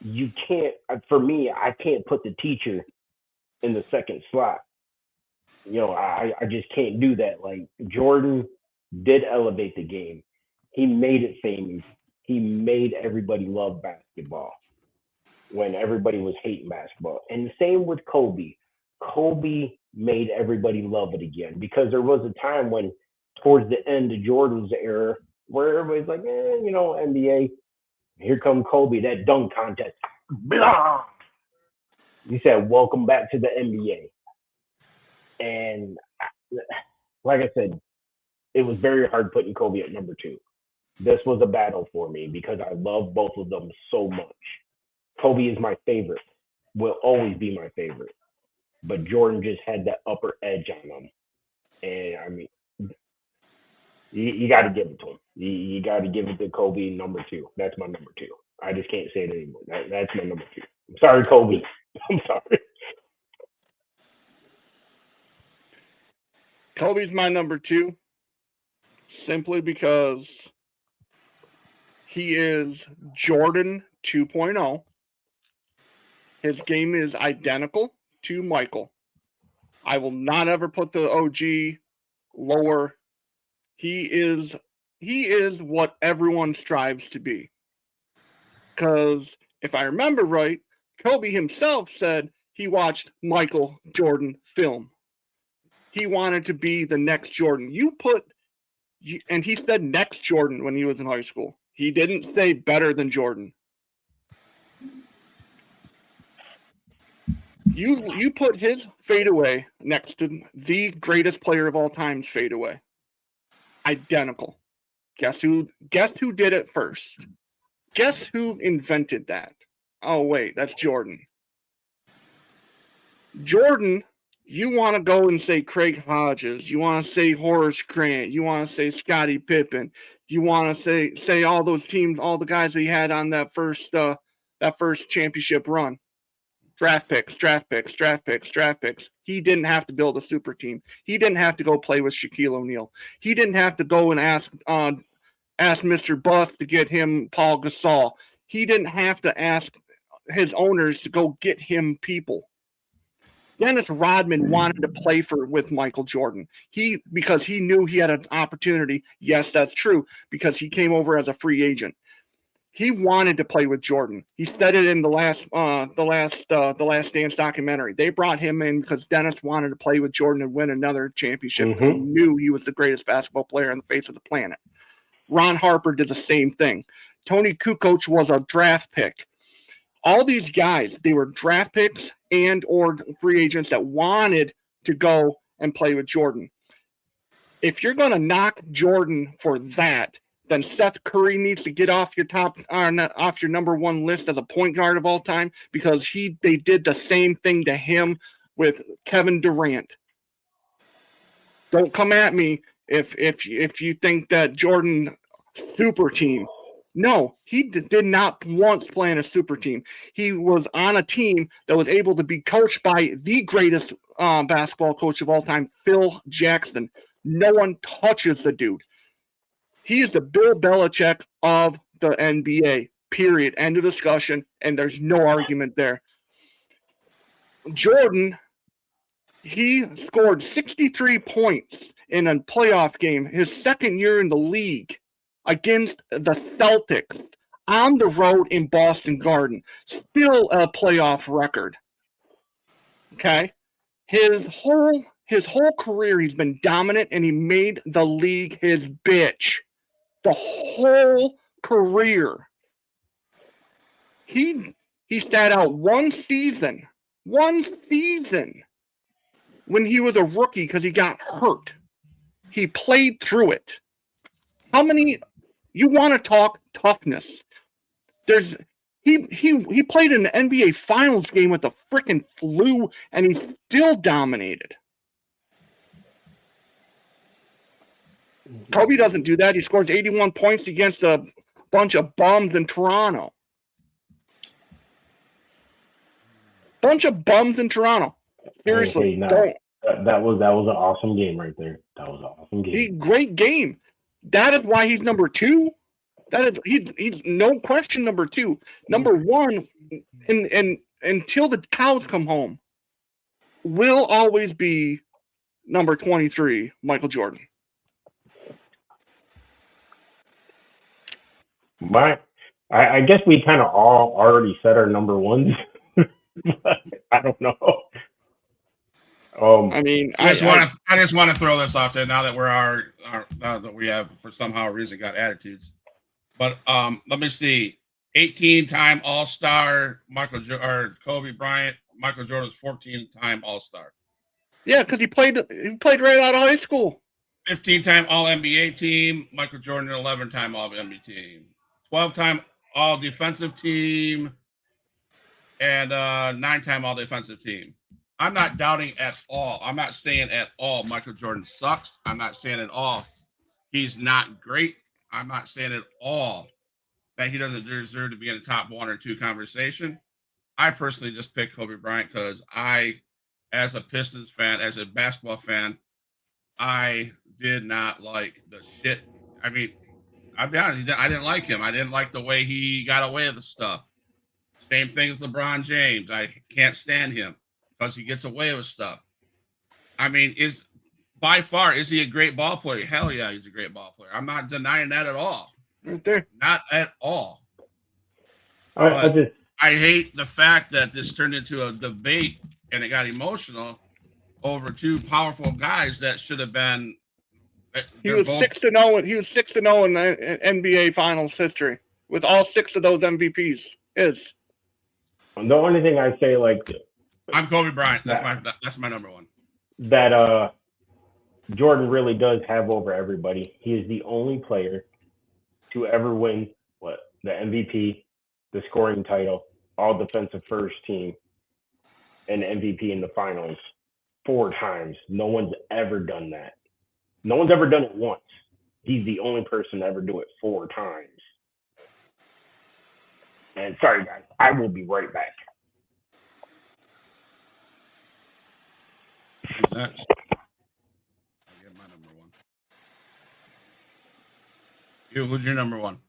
Speaker 3: you can't, for me, I can't put the teacher in the second slot. I just can't do that. Jordan did elevate the game. He made it famous. He made everybody love basketball when everybody was hating basketball. And the same with Kobe. Kobe made everybody love it again, because there was a time when, towards the end of Jordan's era, where everybody's like, NBA, here come Kobe, that dunk contest. Blah! He said, welcome back to the NBA. And like I said, it was very hard putting Kobe at number 2. This was a battle for me because I love both of them so much. Kobe is my favorite, will always be my favorite. But Jordan just had that upper edge on him. And I mean, you got to give it to him. You got to give it to Kobe, number 2. That's my number 2. I just can't say it anymore. That's my number 2. I'm sorry, Kobe. I'm sorry.
Speaker 1: Kobe's my number 2, simply because he is Jordan 2.0. His game is identical to Michael. I will not ever put the OG lower. He is what everyone strives to be. Because if I remember right, Kobe himself said he watched Michael Jordan film. He wanted to be the next Jordan. And he said next Jordan when he was in high school. He didn't say better than Jordan. You put his fadeaway next to the greatest player of all time's fadeaway. Identical. Guess who did it first? Guess who invented that? Oh wait, that's Jordan. Jordan, you want to go and say Craig Hodges, you want to say Horace Grant, you want to say Scottie Pippen, you want to say all those teams, all the guys that he had on that first championship run. Draft picks. He didn't have to build a super team. He didn't have to go play with Shaquille O'Neal. He didn't have to go and ask Mr. Buss to get him Paul Gasol. He didn't have to ask his owners to go get him people. Dennis Rodman wanted to play with Michael Jordan. Because he knew he had an opportunity. Yes, that's true, because he came over as a free agent. He wanted to play with Jordan. He said it in the Last Dance documentary. They brought him in because Dennis wanted to play with Jordan and win another championship. Mm-hmm. He knew he was the greatest basketball player on the face of the planet. Ron Harper did the same thing. Tony Kukoc was a draft pick. All these guys, they were draft picks and or free agents that wanted to go and play with Jordan. If you're going to knock Jordan for that, then Seth Curry needs to get off your number one list as a point guard of all time, because they did the same thing to him with Kevin Durant. Don't come at me if you think that Jordan super team. No, he did not once play in a super team. He was on a team that was able to be coached by the greatest basketball coach of all time, Phil Jackson. No one touches the dude. He is the Bill Belichick of the NBA, period. End of discussion, and there's no argument there. Jordan, he scored 63 points in a playoff game his second year in the league against the Celtics on the road in Boston Garden. Still a playoff record. Okay? His whole career, he's been dominant, and he made the league his bitch. The whole career. He sat out one season when he was a rookie because he got hurt. He played through it. How many? You want to talk toughness? He played in the NBA Finals game with the freaking flu, and he still dominated. Kobe doesn't do that. He scores 81 points against a bunch of bums in Toronto. Seriously, don't.
Speaker 3: That was an awesome game right there. That was an awesome game.
Speaker 1: Great game. That is why he's number two. He's no question number two. Number one, and until the cows come home, will always be number 23, Michael Jordan.
Speaker 3: I guess we kind of all already said our number ones. I don't know.
Speaker 2: I just want to throw this off there now that that we have for somehow reason got attitudes. But let me see. 18-time All-Star Kobe Bryant. Michael Jordan's 14-time All-Star.
Speaker 1: Yeah, because he played right out of high school.
Speaker 2: 15-time All-NBA team. Michael Jordan, 11-time All-NBA team. 12-time All-Defensive team. And 9-time All-Defensive team. I'm not doubting at all. I'm not saying at all Michael Jordan sucks. I'm not saying at all he's not great. I'm not saying at all that he doesn't deserve to be in the top 1 or 2 conversation. I personally just picked Kobe Bryant because as a Pistons fan, as a basketball fan, I did not like the shit. I mean, I'll be honest, I didn't like him. I didn't like the way he got away with the stuff. Same thing as LeBron James. I can't stand him because he gets away with stuff. I mean, by far, is he a great ball player? Hell yeah, he's a great ball player. I'm not denying that at all.
Speaker 1: Right there.
Speaker 2: Not at all.
Speaker 3: I
Speaker 2: hate the fact that this turned into a debate and it got emotional over two powerful guys that should have been.
Speaker 1: He was 6-0. He was 6-0 in NBA Finals history with all 6 of those MVPs.
Speaker 3: The only thing I say, like,
Speaker 2: I'm Kobe Bryant. That's my number one.
Speaker 3: That Jordan really does have over everybody. He is the only player to ever win the MVP, the scoring title, all defensive first team, and MVP in the finals 4 times. No one's ever done that. No one's ever done it once. He's the only person to ever do it 4 times. And sorry, guys, I will be right back.
Speaker 2: Who's next? I get my number one. Who's your number one?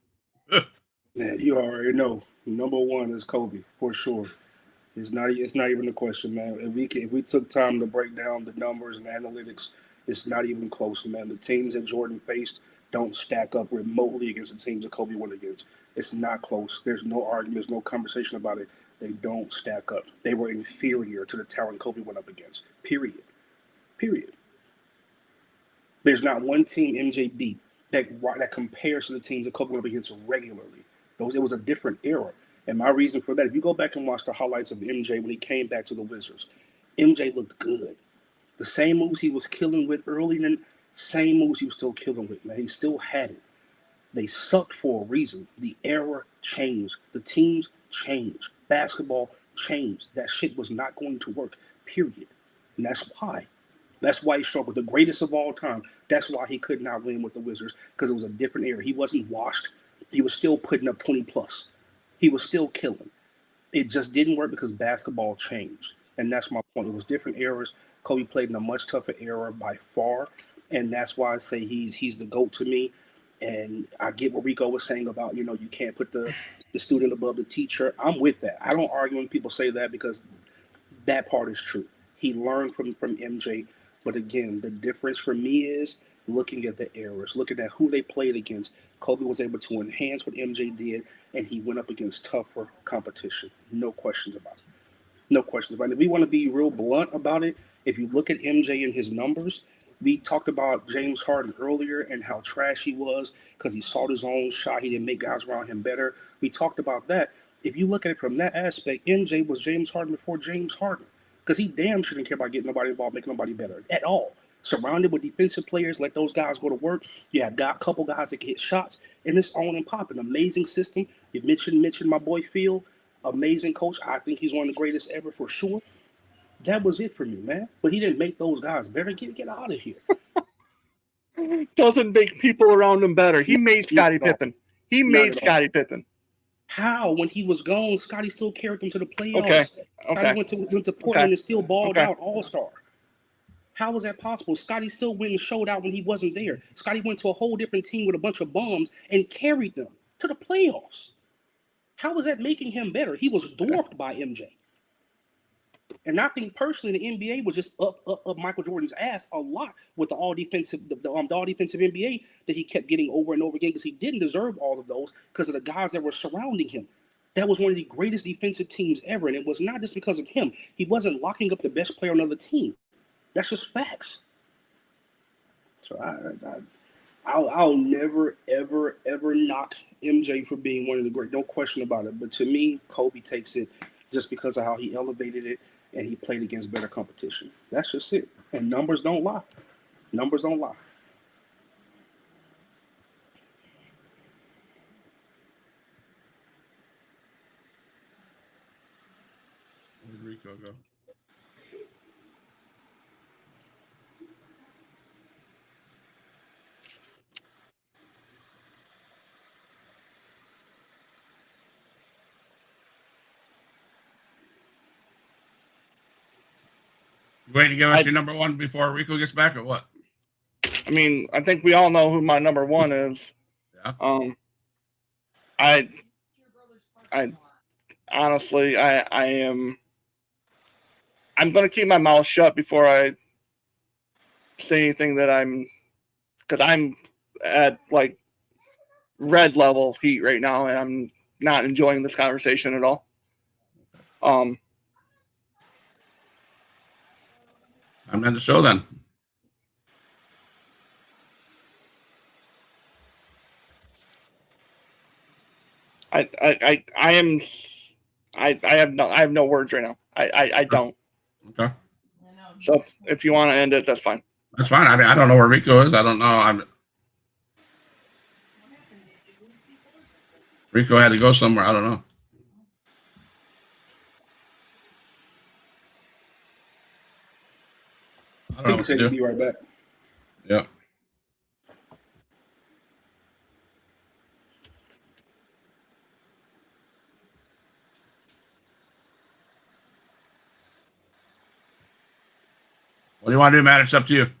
Speaker 4: Man, you already know. Number one is Kobe for sure. It's not even a question, man. If we took time to break down the numbers and analytics, it's not even close, man. The teams that Jordan faced don't stack up remotely against the teams that Kobe went against. It's not close. There's no argument. There's no conversation about it. They don't stack up. They were inferior to the talent Kobe went up against. Period. There's not one team MJ beat that compares to the teams that Kobe went up against regularly. It was a different era. And my reason for that, if you go back and watch the highlights of MJ when he came back to the Wizards, MJ looked good. The same moves he was killing with early, and same moves he was still killing with, man. He still had it. They sucked for a reason. The era changed. The teams changed. Basketball changed. That shit was not going to work, period. And that's why. That's why he struggled. The greatest of all time. That's why he could not win with the Wizards, because it was a different era. He wasn't washed. He was still putting up 20+. He was still killing. It just didn't work because basketball changed. And that's my point. It was different eras. Kobe played in a much tougher era by far. And that's why I say he's the GOAT to me. And I get what Rico was saying about, you can't put the student above the teacher. I'm with that. I don't argue when people say that, because that part is true. He learned from MJ. But again, the difference for me is looking at the errors, looking at who they played against. Kobe was able to enhance what MJ did, and he went up against tougher competition. No questions about it. No questions about it. If we want to be real blunt about it, if you look at MJ and his numbers, we talked about James Harden earlier and how trash he was because he sought his own shot. He didn't make guys around him better. We talked about that. If you look at it from that aspect, MJ was James Harden before James Harden, because he damn sure didn't care about getting nobody involved, making nobody better at all. Surrounded with defensive players, let those guys go to work. You have got a couple guys that can hit shots, and it's on and popping. Amazing system. You mentioned my boy Phil, amazing coach. I think he's one of the greatest ever for sure. That was it for me, man. But he didn't make those guys better. Get out of here.
Speaker 1: Doesn't make people around him better. He made Scottie Pippen. He made Scottie Pippen.
Speaker 4: How? When he was gone, Scottie still carried him to the playoffs.
Speaker 1: Okay.
Speaker 4: Scottie went to Portland and still balled out all-star. How was that possible? Scottie still went and showed out when he wasn't there. Scottie went to a whole different team with a bunch of bums and carried them to the playoffs. How was that making him better? He was dwarfed by MJ. And I think personally the NBA was just up Michael Jordan's ass a lot with the all defensive NBA that he kept getting over and over again, because he didn't deserve all of those because of the guys that were surrounding him. That was one of the greatest defensive teams ever, and it was not just because of him. He wasn't locking up the best player on another team. That's just facts. So I'll never, ever, ever knock MJ for being one of the great. No question about it. But to me, Kobe takes it just because of how he elevated it and he played against better competition. That's just it. And numbers don't lie. Numbers don't lie.
Speaker 2: Where did Rico go? You waiting to give us your number one before Rico gets back, or what?
Speaker 1: I mean, I think we all know who my number one is.
Speaker 2: Yeah.
Speaker 1: I honestly, I am. I'm going to keep my mouth shut before I say anything because I'm at like red level heat right now, and I'm not enjoying this conversation at all.
Speaker 2: I'm at the show then.
Speaker 1: I have no words right now. I don't.
Speaker 2: Okay.
Speaker 1: So if you want to end it, that's fine.
Speaker 2: That's fine. I mean, I don't know where Rico is. I don't know. Rico had to go somewhere. I don't know. I don't know
Speaker 4: He
Speaker 2: what
Speaker 4: said
Speaker 2: to
Speaker 4: he'd
Speaker 2: do.
Speaker 4: be right back.
Speaker 2: Yeah. What do you want to do, man? It's up to you.